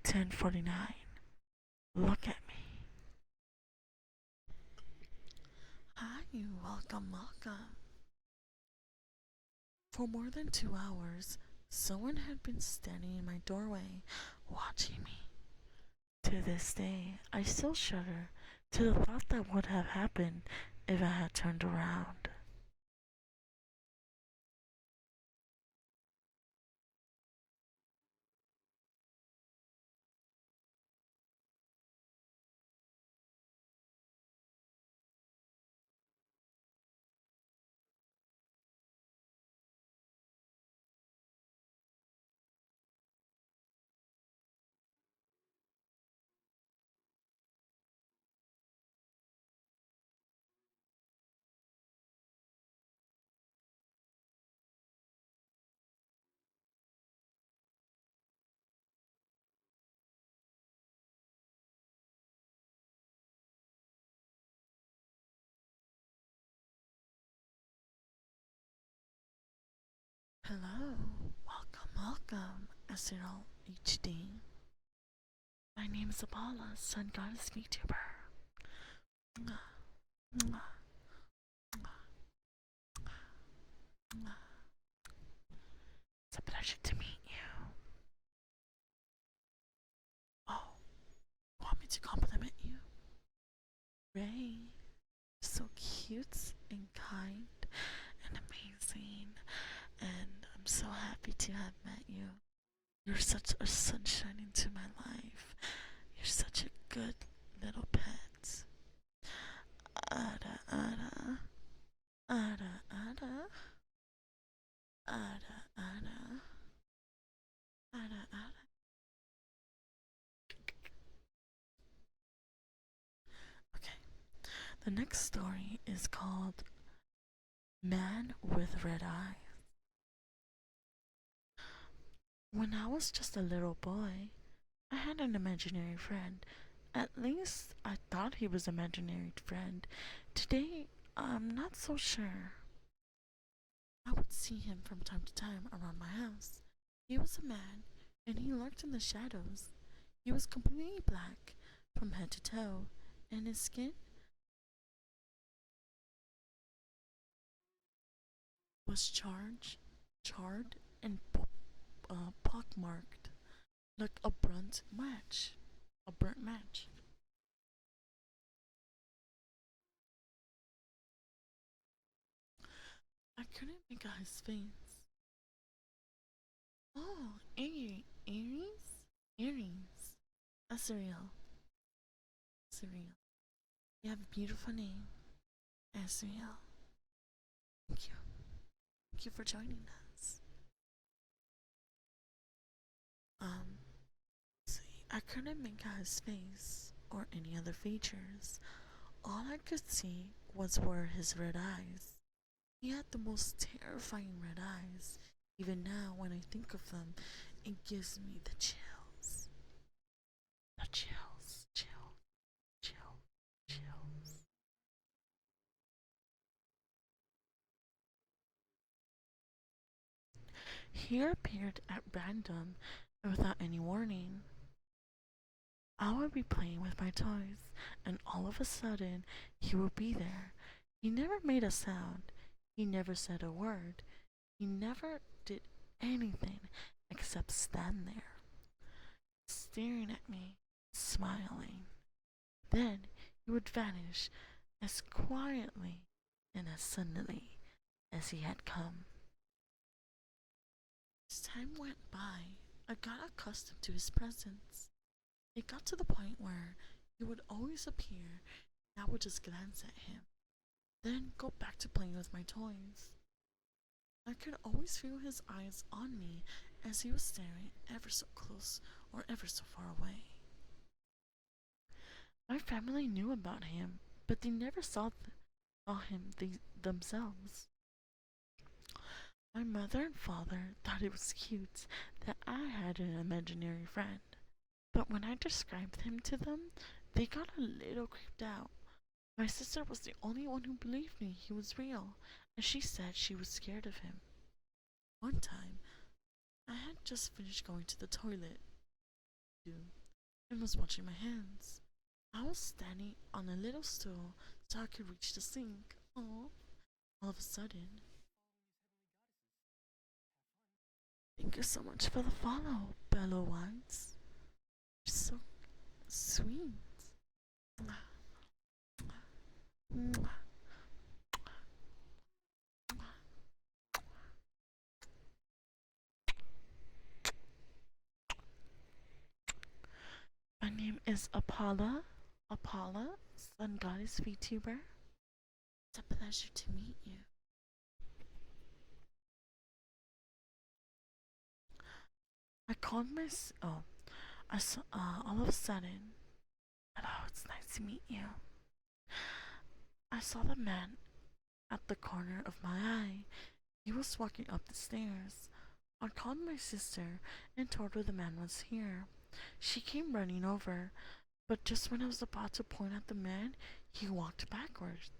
10:49. Look at me. Hi, welcome, welcome. For more than 2 hours, someone had been standing in my doorway, watching me. To this day, I still shudder to the thought that would have happened if I had turned around. Hello, welcome, SRL HD. My name is Apollas, Sun Goddess VTuber. It's a pleasure to meet you. Oh, want me to compliment you? Ray, so cute and kind and amazing, and I'm so happy to have met you. You're such a sunshine into my life. You're such a good little pet. Ada, ada, ada, ada, ada, ada, ada, ada. Okay, the next story is called Man with Red Eyes. When I was just a little boy, I had an imaginary friend. At least I thought he was an imaginary friend. Today, I'm not so sure. I would see him from time to time around my house. He was a man, and he lurked in the shadows. He was completely black from head to toe, and his skin was charred, and pockmarked like a burnt match. A burnt match. I couldn't make out his face. Oh, Aries? That's real. Surreal. You have a beautiful name. Asriel. Thank you. Thank you for joining us. Um, see, I couldn't make out his face or any other features. All I could see were his red eyes. He had the most terrifying red eyes. Even now, when I think of them, it gives me the chills. The chills, chills. He appeared at random and without any warning. I would be playing with my toys, and all of a sudden, he would be there. He never made a sound. He never said a word. He never did anything except stand there, staring at me, smiling. Then he would vanish as quietly and as suddenly as he had come. As time went by, I got accustomed to his presence. It got to the point where he would always appear, and I would just glance at him, then go back to playing with my toys. I could always feel his eyes on me as he was staring ever so close or ever so far away. My family knew about him, but they never saw him themselves. My mother and father thought it was cute that I had an imaginary friend, but when I described him to them, they got a little creeped out. My sister was the only one who believed me he was real, and she said she was scared of him. One time, I had just finished going to the toilet and was washing my hands. I was standing on a little stool so I could reach the sink. Oh, all of a sudden, thank you so much for the follow, Bello Wines. You're so sweet. My name is Apollo, Sun Goddess VTuber. It's a pleasure to meet you. I called my. Oh, I saw. All of a sudden, hello, it's nice to meet you. I saw the man at the corner of my eye. He was walking up the stairs. I called my sister and told her the man was here. She came running over, but just when I was about to point at the man, he walked backwards.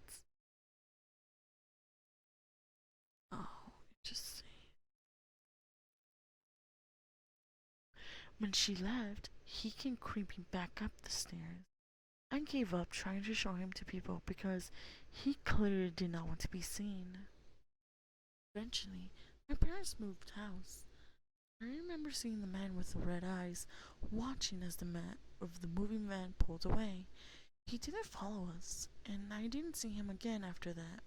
Oh, interesting. When she left, he came creeping back up the stairs. I gave up trying to show him to people because he clearly did not want to be seen. Eventually, my parents moved house. I remember seeing the man with the red eyes watching as the moving van pulled away. He didn't follow us, and I didn't see him again after that.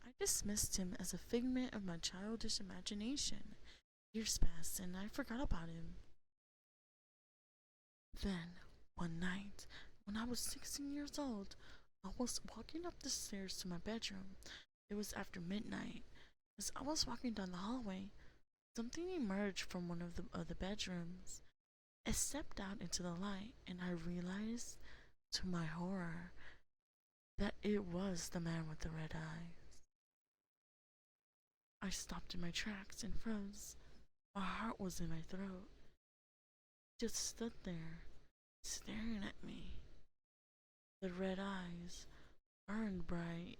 I dismissed him as a figment of my childish imagination. Years passed, and I forgot about him. Then, one night, when I was 16 years old, I was walking up the stairs to my bedroom. It was after midnight. As I was walking down the hallway, something emerged from one of the other bedrooms. It stepped out into the light, and I realized, to my horror, that it was the man with the red eyes. I stopped in my tracks and froze. My heart was in my throat. He just stood there, staring at me. The red eyes burned bright,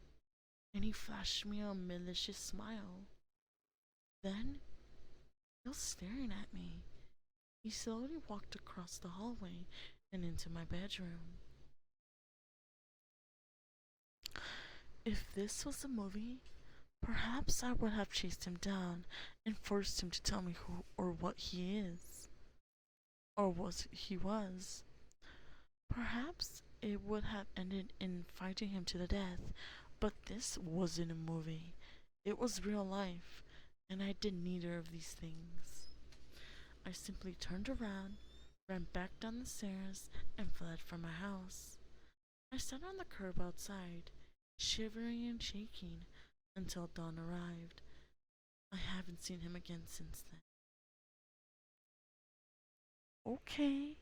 and he flashed me a malicious smile. Then, still staring at me, he slowly walked across the hallway and into my bedroom. If this was a movie, perhaps I would have chased him down and forced him to tell me who or what he is. Or what he was. Perhaps it would have ended in fighting him to the death, but this wasn't a movie. It was real life, and I did neither of these things. I simply turned around, ran back down the stairs, and fled from my house. I sat on the curb outside, shivering and shaking, until dawn arrived. I haven't seen him again since then. Okay,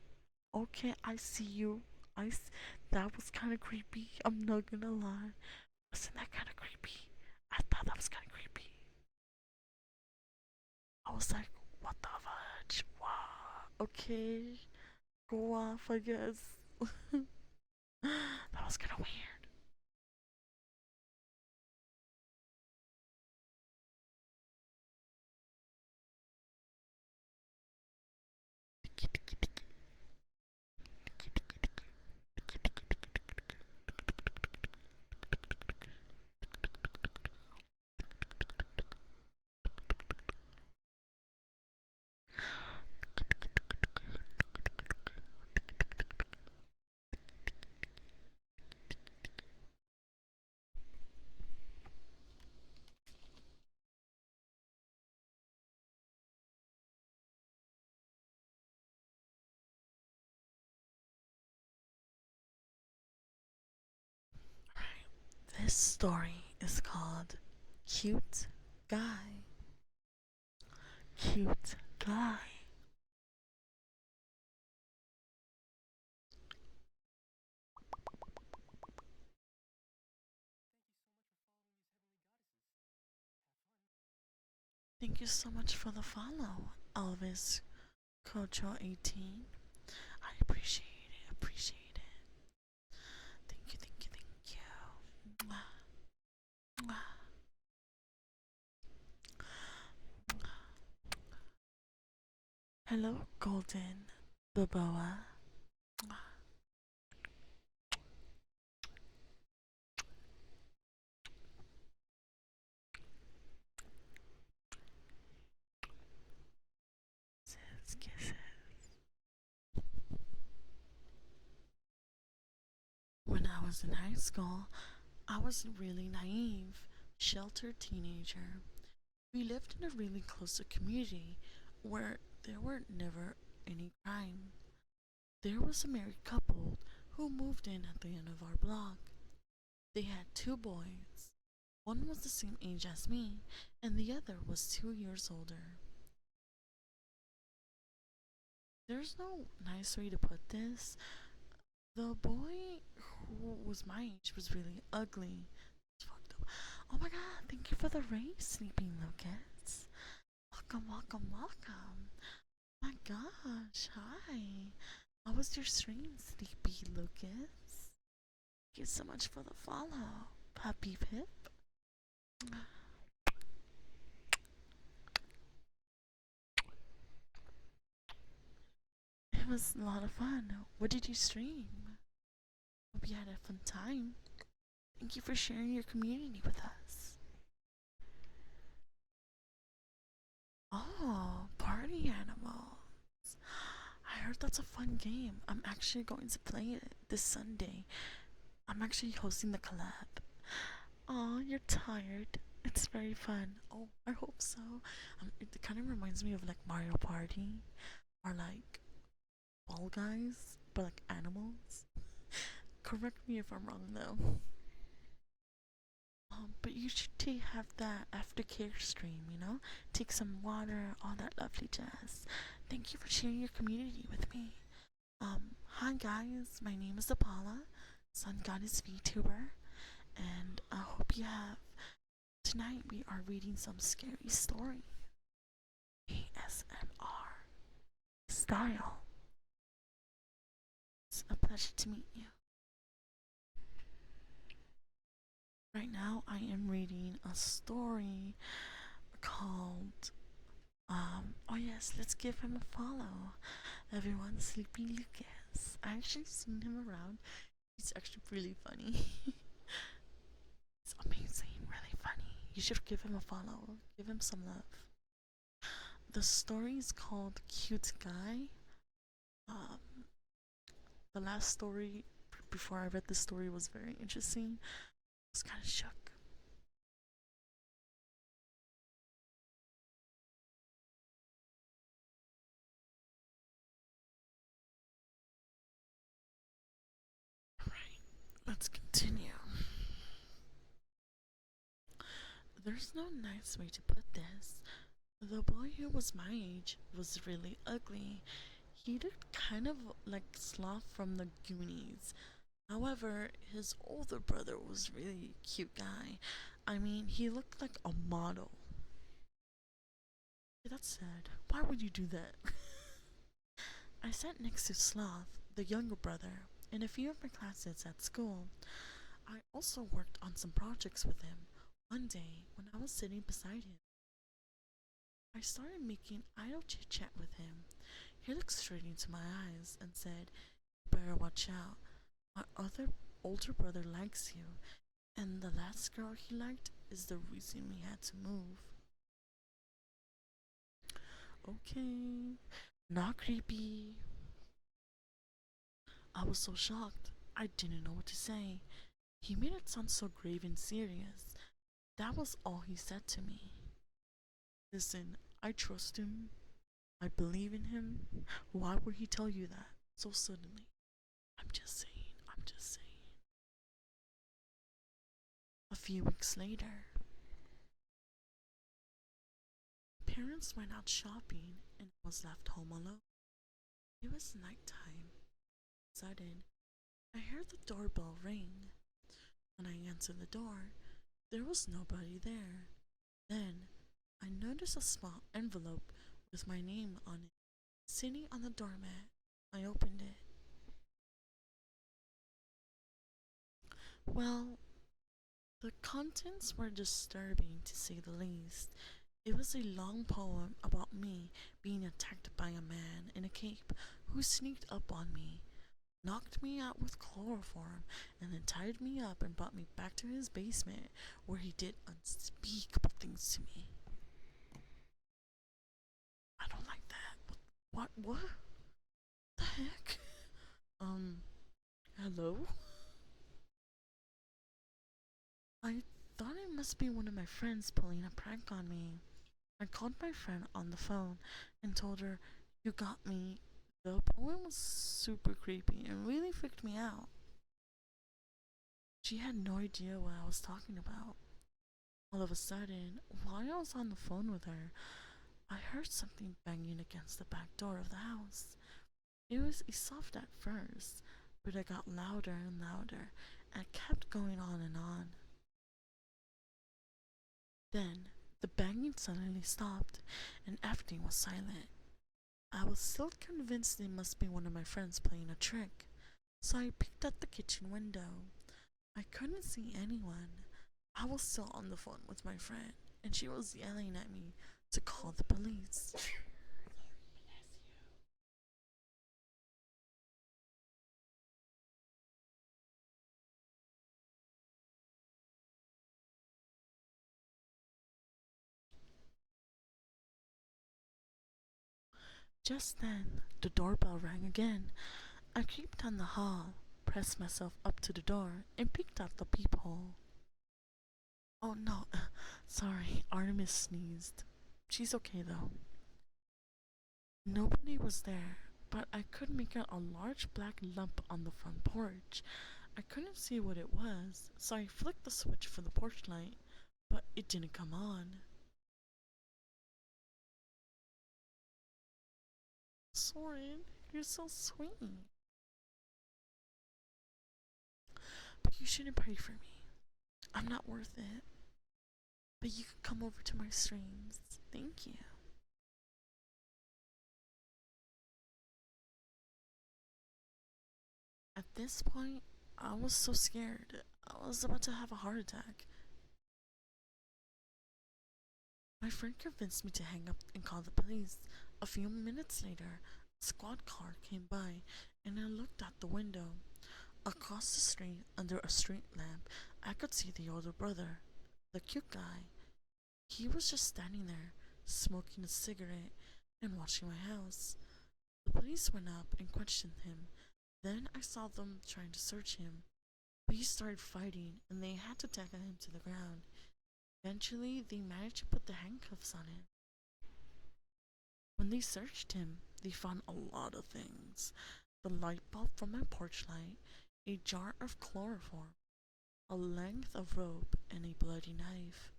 okay, I see you. That was kind of creepy. I'm not gonna lie. Wasn't that kind of creepy? I thought that was kind of creepy. I was like, what the fudge? Wow. Okay, go off, I guess. That was kind of weird. This story is called Cute Guy. Cute Guy. Thank you so much for the follow, Elvis Cocho 18. I appreciate it, appreciate it. Thank you, thank you, thank you. Mwah, mwah. Hello, Golden, the boa. Kisses, kisses. When I was in high school, I was a really naive, sheltered teenager. We lived in a really close community where there were never any crime. There was a married couple who moved in at the end of our block. They had two boys. One was the same age as me, and the other was 2 years older. There's no nice way to put this. The boy who was my age was really ugly. It's fucked up. Oh my god, thank you for the raise, Sleeping Lucas. Welcome, welcome, welcome. My gosh, hi. How was your stream, Sleepy Lucas? Thank you so much for the follow, Puppy Pip. was a lot of fun. What did you stream? Hope you had a fun time. Thank you for sharing your community with us. Oh, party animals. I heard that's a fun game. I'm actually going to play it this Sunday. I'm actually hosting the collab. Oh, you're tired. It's very fun. Oh, I hope so. It kind of reminds me of like Mario Party or like Fall Guys, but like animals. Correct me if I'm wrong though. But you should have that aftercare stream, you know? Take some water, all that lovely jazz. Thank you for sharing your community with me. Hi guys, my name is Apollas, Sun Goddess VTuber, and I hope you have. Tonight we are reading some scary story. ASMR style. It's a pleasure to meet you. Right now I am reading a story called oh yes, let's give him a follow. Everyone, Sleepy Lucas. I actually seen him around. He's actually really funny. It's amazing, really funny. You should give him a follow. Give him some love. The story is called Cute Guy. Um, the last story before I read the story was very interesting. I was kind of shook. Alright, let's continue. There's no nice way to put this. The boy who was my age was really ugly. He looked kind of like Sloth from the Goonies. However, his older brother was really a cute guy. I mean, he looked like a model. That's sad. Why would you do that? I sat next to Sloth, the younger brother, in a few of my classes at school. I also worked on some projects with him. One day, when I was sitting beside him, I started making idle chit chat with him. He looked straight into my eyes and said, "Better watch out. My other older brother likes you, and the last girl he liked is the reason we had to move." Okay, not creepy. I was so shocked, I didn't know what to say. He made it sound so grave and serious. That was all he said to me. Listen, I trust him. I believe in him. Why would he tell you that so suddenly? I'm just saying, I'm just saying. A few weeks later, parents went out shopping and I was left home alone. It was nighttime. Sudden, I heard the doorbell ring. When I answered the door, there was nobody there. Then, I noticed a small envelope with my name on it sitting on the doormat. I opened it. Well, the contents were disturbing to say the least. It was a long poem about me being attacked by a man in a cape who sneaked up on me, knocked me out with chloroform, and then tied me up and brought me back to his basement where he did unspeakable things to me. I don't like that. What the heck? Hello? I thought it must be one of my friends pulling a prank on me. I called my friend on the phone and told her, "You got me." The poem was super creepy and really freaked me out. She had no idea what I was talking about. All of a sudden, while I was on the phone with her, I heard something banging against the back door of the house. It was soft at first, but it got louder and louder and kept going on and on. Then, the banging suddenly stopped and everything was silent. I was still convinced it must be one of my friends playing a trick, so I peeked at the kitchen window. I couldn't see anyone. I was still on the phone with my friend, and she was yelling at me to call the police. Just then, the doorbell rang again. I creeped down the hall, pressed myself up to the door, and peeked out the peephole. Oh no, sorry, Artemis sneezed. She's okay though. Nobody was there, but I could make out a large black lump on the front porch. I couldn't see what it was, so I flicked the switch for the porch light, but it didn't come on. Soren, you're so sweet. But you shouldn't pray for me. I'm not worth it. But you can come over to my streams. Thank you. At this point, I was so scared. I was about to have a heart attack. My friend convinced me to hang up and call the police. A few minutes later, a squad car came by, and I looked out the window. Across the street, under a street lamp, I could see the older brother, the cute guy. He was just standing there, smoking a cigarette and watching my house. The police went up and questioned him. Then I saw them trying to search him. We started fighting, and they had to tackle him to the ground. Eventually, they managed to put the handcuffs on him. When they searched him, they found a lot of things: the light bulb from my porch light, a jar of chloroform, a length of rope, and a bloody knife.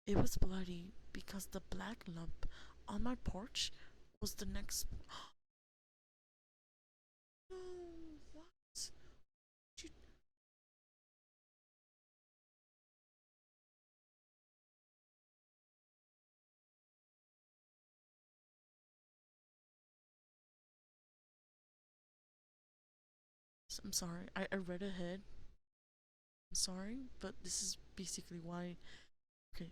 It was bloody because the black lump on my porch was the next. No, what? You... I'm sorry, I read ahead. I'm sorry, but this is basically why. Okay.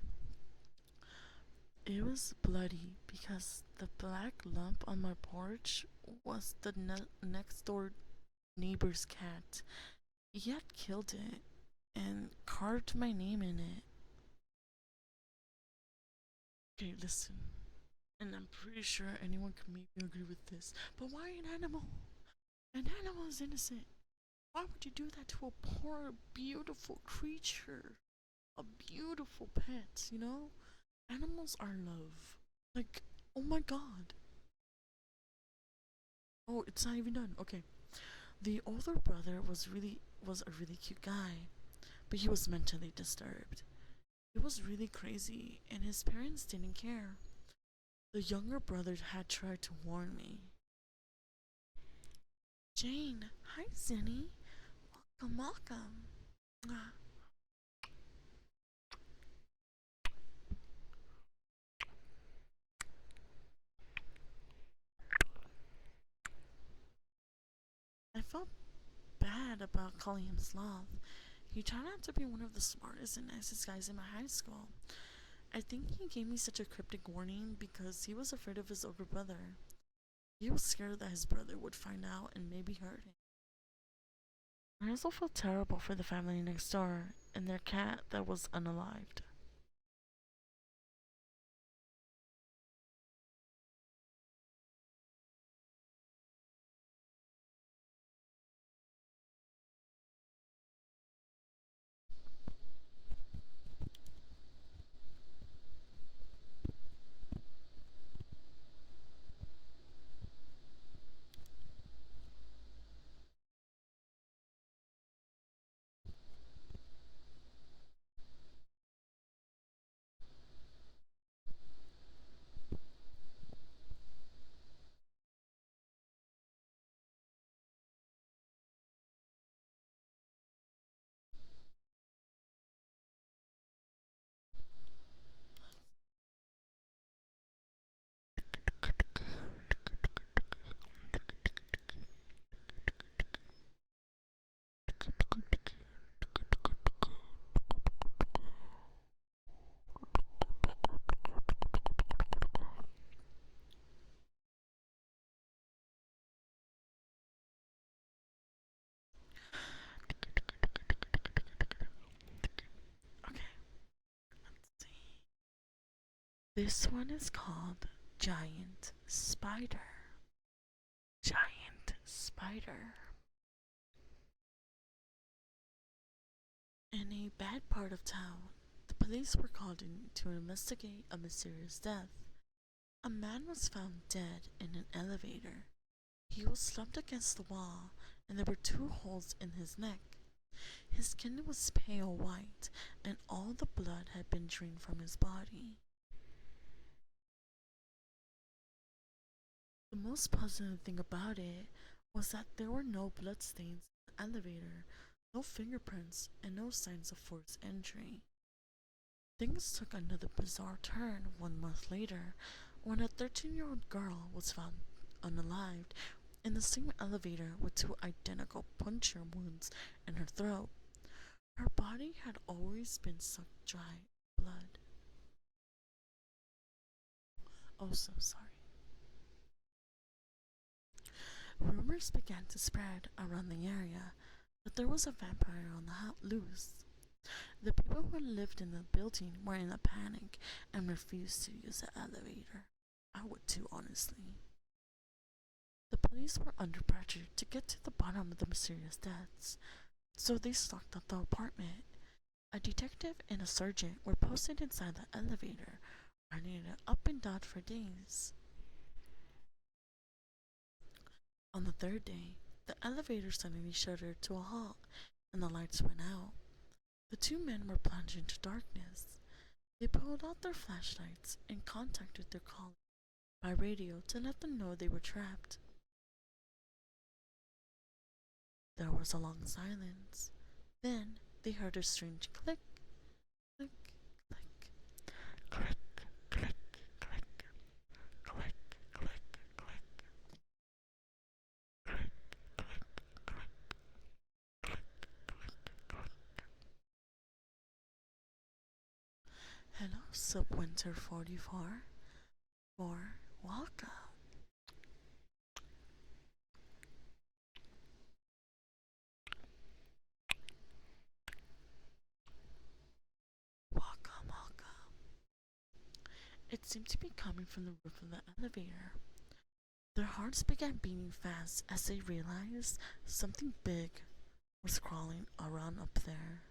It was bloody because the black lump on my porch was the next door neighbor's cat. He had killed it and carved my name in it. Okay, listen. And I'm pretty sure anyone can maybe agree with this. But why an animal? An animal is innocent. Why would you do that to a poor, beautiful creature? A beautiful pet, you know? Animals are love. Like, oh my god. Oh, it's not even done. Okay. The older brother was a really cute guy, but he was mentally disturbed. He was really crazy, and his parents didn't care. The younger brother had tried to warn me. Jane, hi Zenny. Welcome, welcome. Ah, I felt bad about calling him Sloth. He turned out to be one of the smartest and nicest guys in my high school. I think he gave me such a cryptic warning because he was afraid of his older brother. He was scared that his brother would find out and maybe hurt him. I also felt terrible for the family next door and their cat that was unalived. Okay, let's see. This one is called Giant Spider. giant spider. In a bad part of town, the police were called in to investigate a mysterious death. A man was found dead in an elevator. He was slumped against the wall, and there were 2 holes in his neck. His skin was pale white, and all the blood had been drained from his body. The most puzzling thing about it was that there were no bloodstains in the elevator, no fingerprints, and no signs of forced entry. Things took another bizarre turn 1 month later when a 13-year-old girl was found unalived in the same elevator with 2 identical puncture wounds in her throat. Her body had always been sucked dry with blood. Oh, so sorry. Rumors began to spread around the area that there was a vampire on the loose. The people who lived in the building were in a panic and refused to use the elevator. I would too, honestly. The police were under pressure to get to the bottom of the mysterious deaths, so they stalked out the apartment. A detective and a sergeant were posted inside the elevator, running it up and down for days. On the 3rd day, the elevator suddenly shuddered to a halt and the lights went out. The 2 men were plunged into darkness. They pulled out their flashlights and contacted their colleagues by radio to let them know they were trapped. There was a long silence. Then they heard a strange click, click, click, click, click, click, click, click, click, click, click, click. Hello, Subwinter 44. Welcome. Welcome. It seemed to be coming from the roof of the elevator. Their hearts began beating fast as they realized something big was crawling around up there.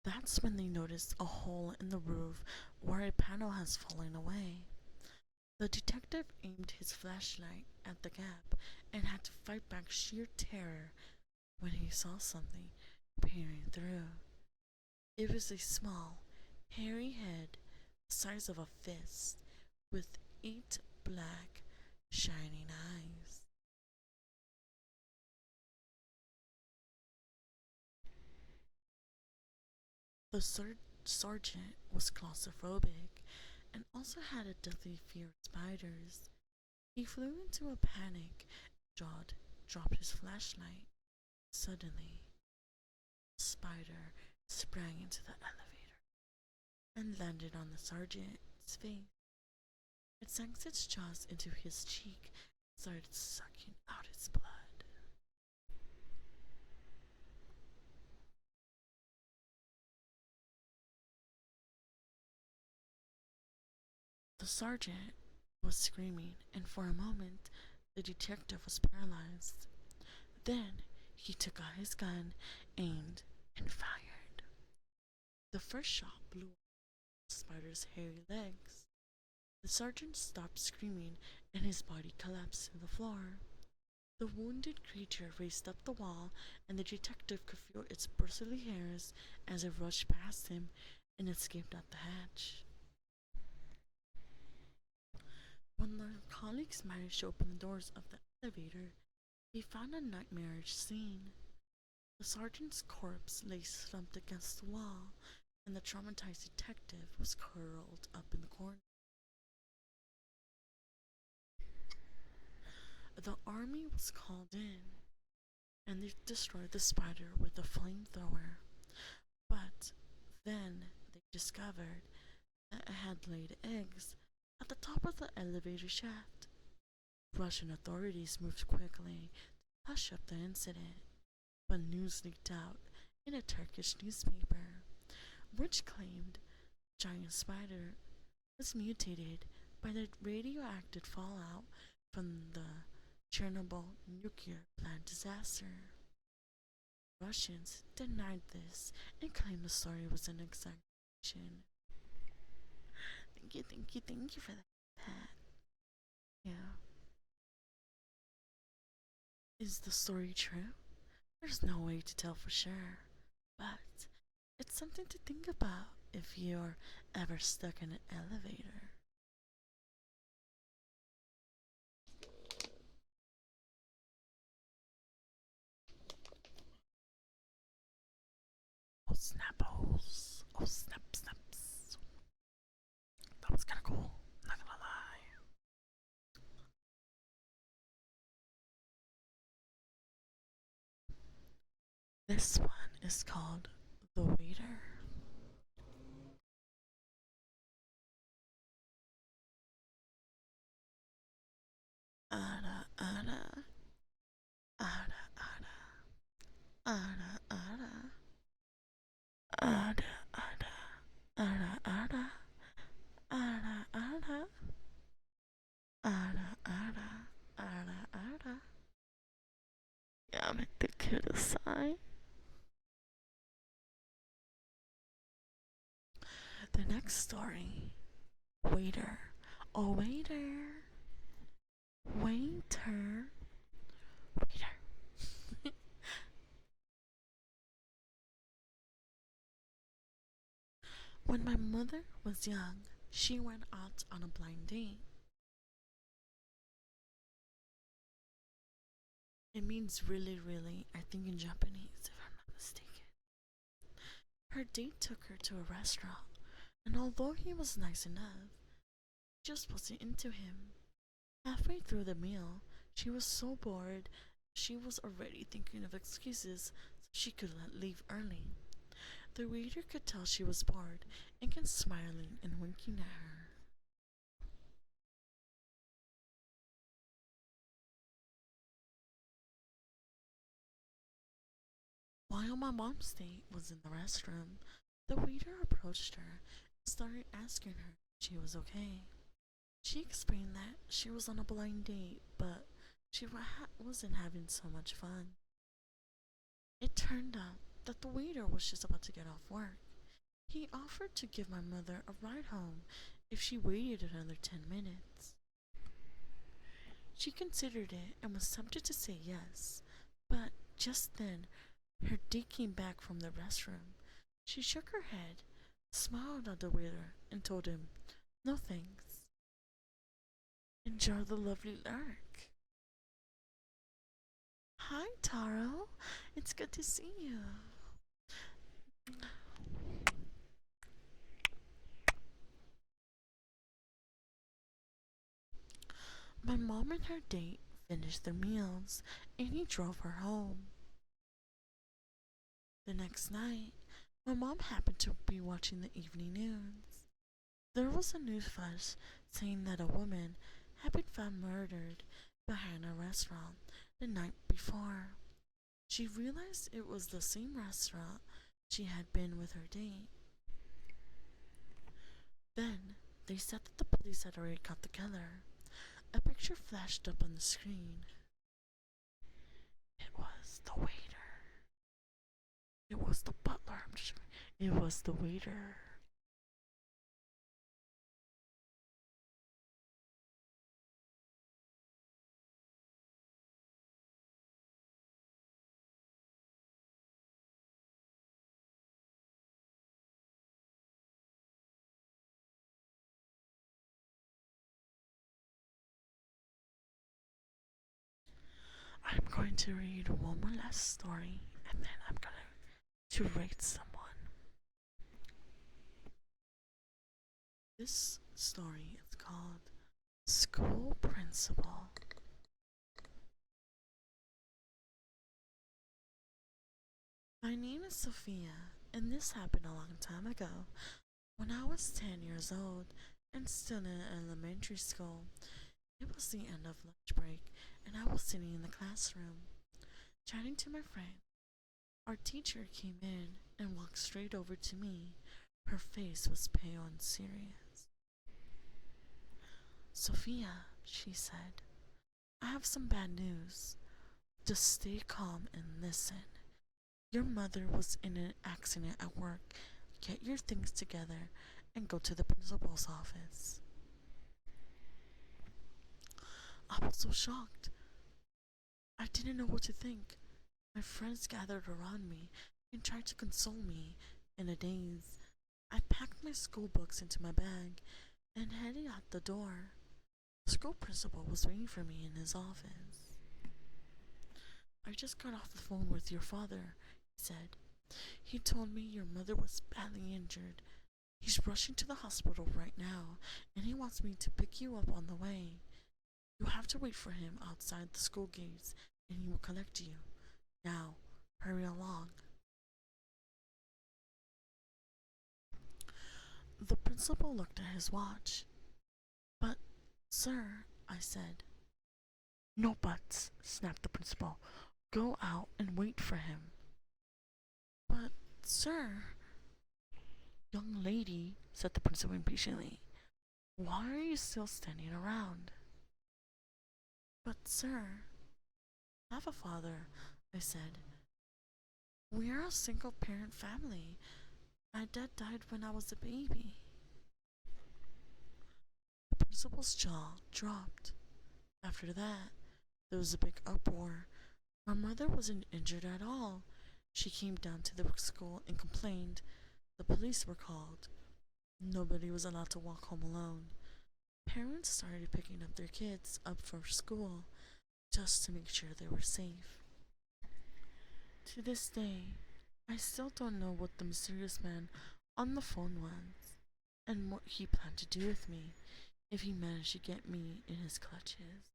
That's when they noticed a hole in the roof where a panel has fallen away. The detective aimed his flashlight at the gap and had to fight back sheer terror when he saw something peering through. It was a small, hairy head the size of a fist with 8 black, shining eyes. The sergeant was claustrophobic and also had a deathly fear of spiders. He flew into a panic and dropped his flashlight. Suddenly, a spider sprang into the elevator and landed on the sergeant's face. It sank its jaws into his cheek and started sucking out his blood. The sergeant was screaming, and for a moment, the detective was paralyzed. Then he took out his gun, aimed, and fired. The first shot blew off the spider's hairy legs. The sergeant stopped screaming, and his body collapsed to the floor. The wounded creature raced up the wall, and the detective could feel its bristly hairs as it rushed past him and escaped out the hatch. When their colleagues managed to open the doors of the elevator, they found a nightmarish scene. The sergeant's corpse lay slumped against the wall, and the traumatized detective was curled up in the corner. The army was called in, and they destroyed the spider with a flamethrower. But then they discovered that it had laid eggs at the top of the elevator shaft. Russian authorities moved quickly to hush up the incident, but news leaked out in a Turkish newspaper, which claimed the giant spider was mutated by the radioactive fallout from the Chernobyl nuclear plant disaster. Russians denied this and claimed the story was an exaggeration. Thank you for that. Yeah. Is the story true? There's no way to tell for sure, but it's something to think about if you're ever stuck in an elevator. Oh snapples. Oh snaps. That was kinda cool, not gonna lie. This one is called The Waiter. Ada, ada, ada, ada, ada, ada, ada, ada, ada, ada, ada, ada, ada, ada, ada, ada. Yamete kudasai. The next story. Waiter. Oh, waiter. Waiter. Waiter. When my mother was young, she went out on a blind date. It means really, really, I think in Japanese, if I'm not mistaken. Her date took her to a restaurant, and although he was nice enough, she just wasn't into him. Halfway through the meal, she was so bored, she was already thinking of excuses so she could leave early. The waiter could tell she was bored and kept smiling and winking at her. While my mom's date was in the restroom, the waiter approached her and started asking her if she was okay. She explained that she was on a blind date, but she wasn't having so much fun. It turned out that the waiter was just about to get off work. He offered to give my mother a ride home if she waited another 10 minutes. She considered it and was tempted to say yes, but just then her date came back from the restroom. She shook her head, smiled at the waiter, and told him, "No thanks. Enjoy the lovely lark." Hi, Taro. It's good to see you. My mom and her date finished their meals, and he drove her home. The next night, my mom happened to be watching the evening news. There was a news flash saying that a woman had been found murdered behind a restaurant the night before. She realized it was the same restaurant she had been with her date. Then they said that the police had already got together. A picture flashed up on the screen. It was the waiter. It was the butler. It was the waiter. I'm going to read one more last story and then I'm going to rate someone. This story is called School Principal. My name is Sophia, and this happened a long time ago. When I was 10 years old and still in elementary school, it was the end of lunch break, and I was sitting in the classroom, chatting to my friend. Our teacher came in and walked straight over to me. Her face was pale and serious. Sophia, she said, I have some bad news. Just stay calm and listen. Your mother was in an accident at work. Get your things together and go to the principal's office. I was so shocked. I didn't know what to think. My friends gathered around me and tried to console me. In a daze, I packed my school books into my bag and headed out the door. The school principal was waiting for me in his office. I just got off the phone with your father, he said. He told me your mother was badly injured. He's rushing to the hospital right now, and he wants me to pick you up on the way. You have to wait for him outside the school gates, and he will collect you. Now, hurry along. The principal looked at his watch. But, sir, I said. No buts, snapped the principal. Go out and wait for him. But, sir, young lady, said the principal impatiently, why are you still standing around? But, sir, I have a father, I said. We are a single parent family. My dad died when I was a baby. The principal's jaw dropped. After that, there was a big uproar. My mother wasn't injured at all. She came down to the school and complained. The police were called. Nobody was allowed to walk home alone. Parents started picking up their kids up for school just to make sure they were safe. To this day, I still don't know what the mysterious man on the phone was and what he planned to do with me if he managed to get me in his clutches.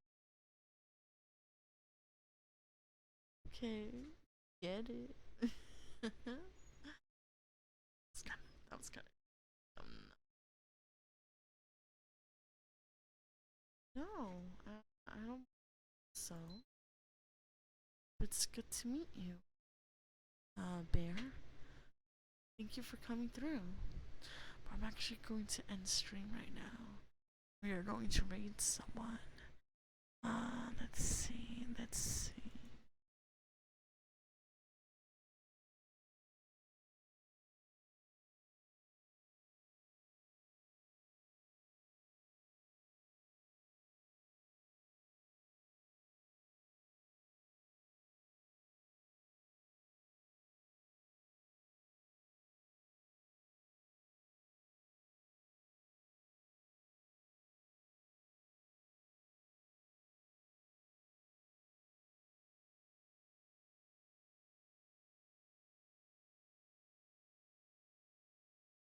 Okay, get it? that was kind of no, I don't think so. It's good to meet you, Bear. Thank you for coming through. But I'm actually going to end stream right now. We are going to raid someone. Let's see, let's see.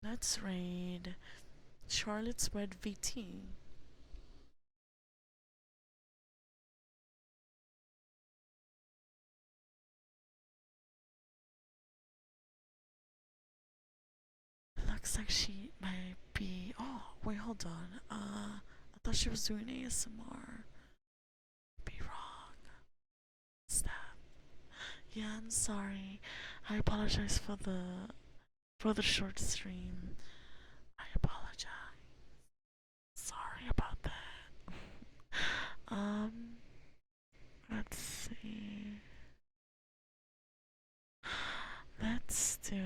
Let's raid Charlotte's Red VT. Looks like she might be. Oh, wait, hold on. I thought she was doing ASMR. Be wrong. Stop. Yeah, I'm sorry. I apologize for the short stream. I apologize. Sorry about that. um, let's see. Let's do.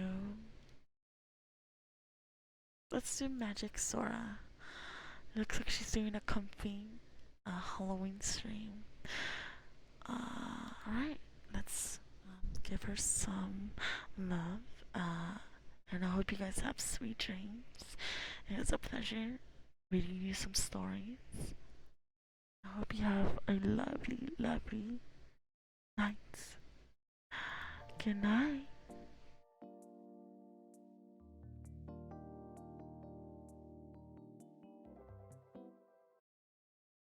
Let's do Magic Sora. It looks like she's doing a comfy Halloween stream. Alright, let's give her some love. And I hope you guys have sweet dreams. It was a pleasure reading you some stories. I hope you have a lovely, lovely night. Good night.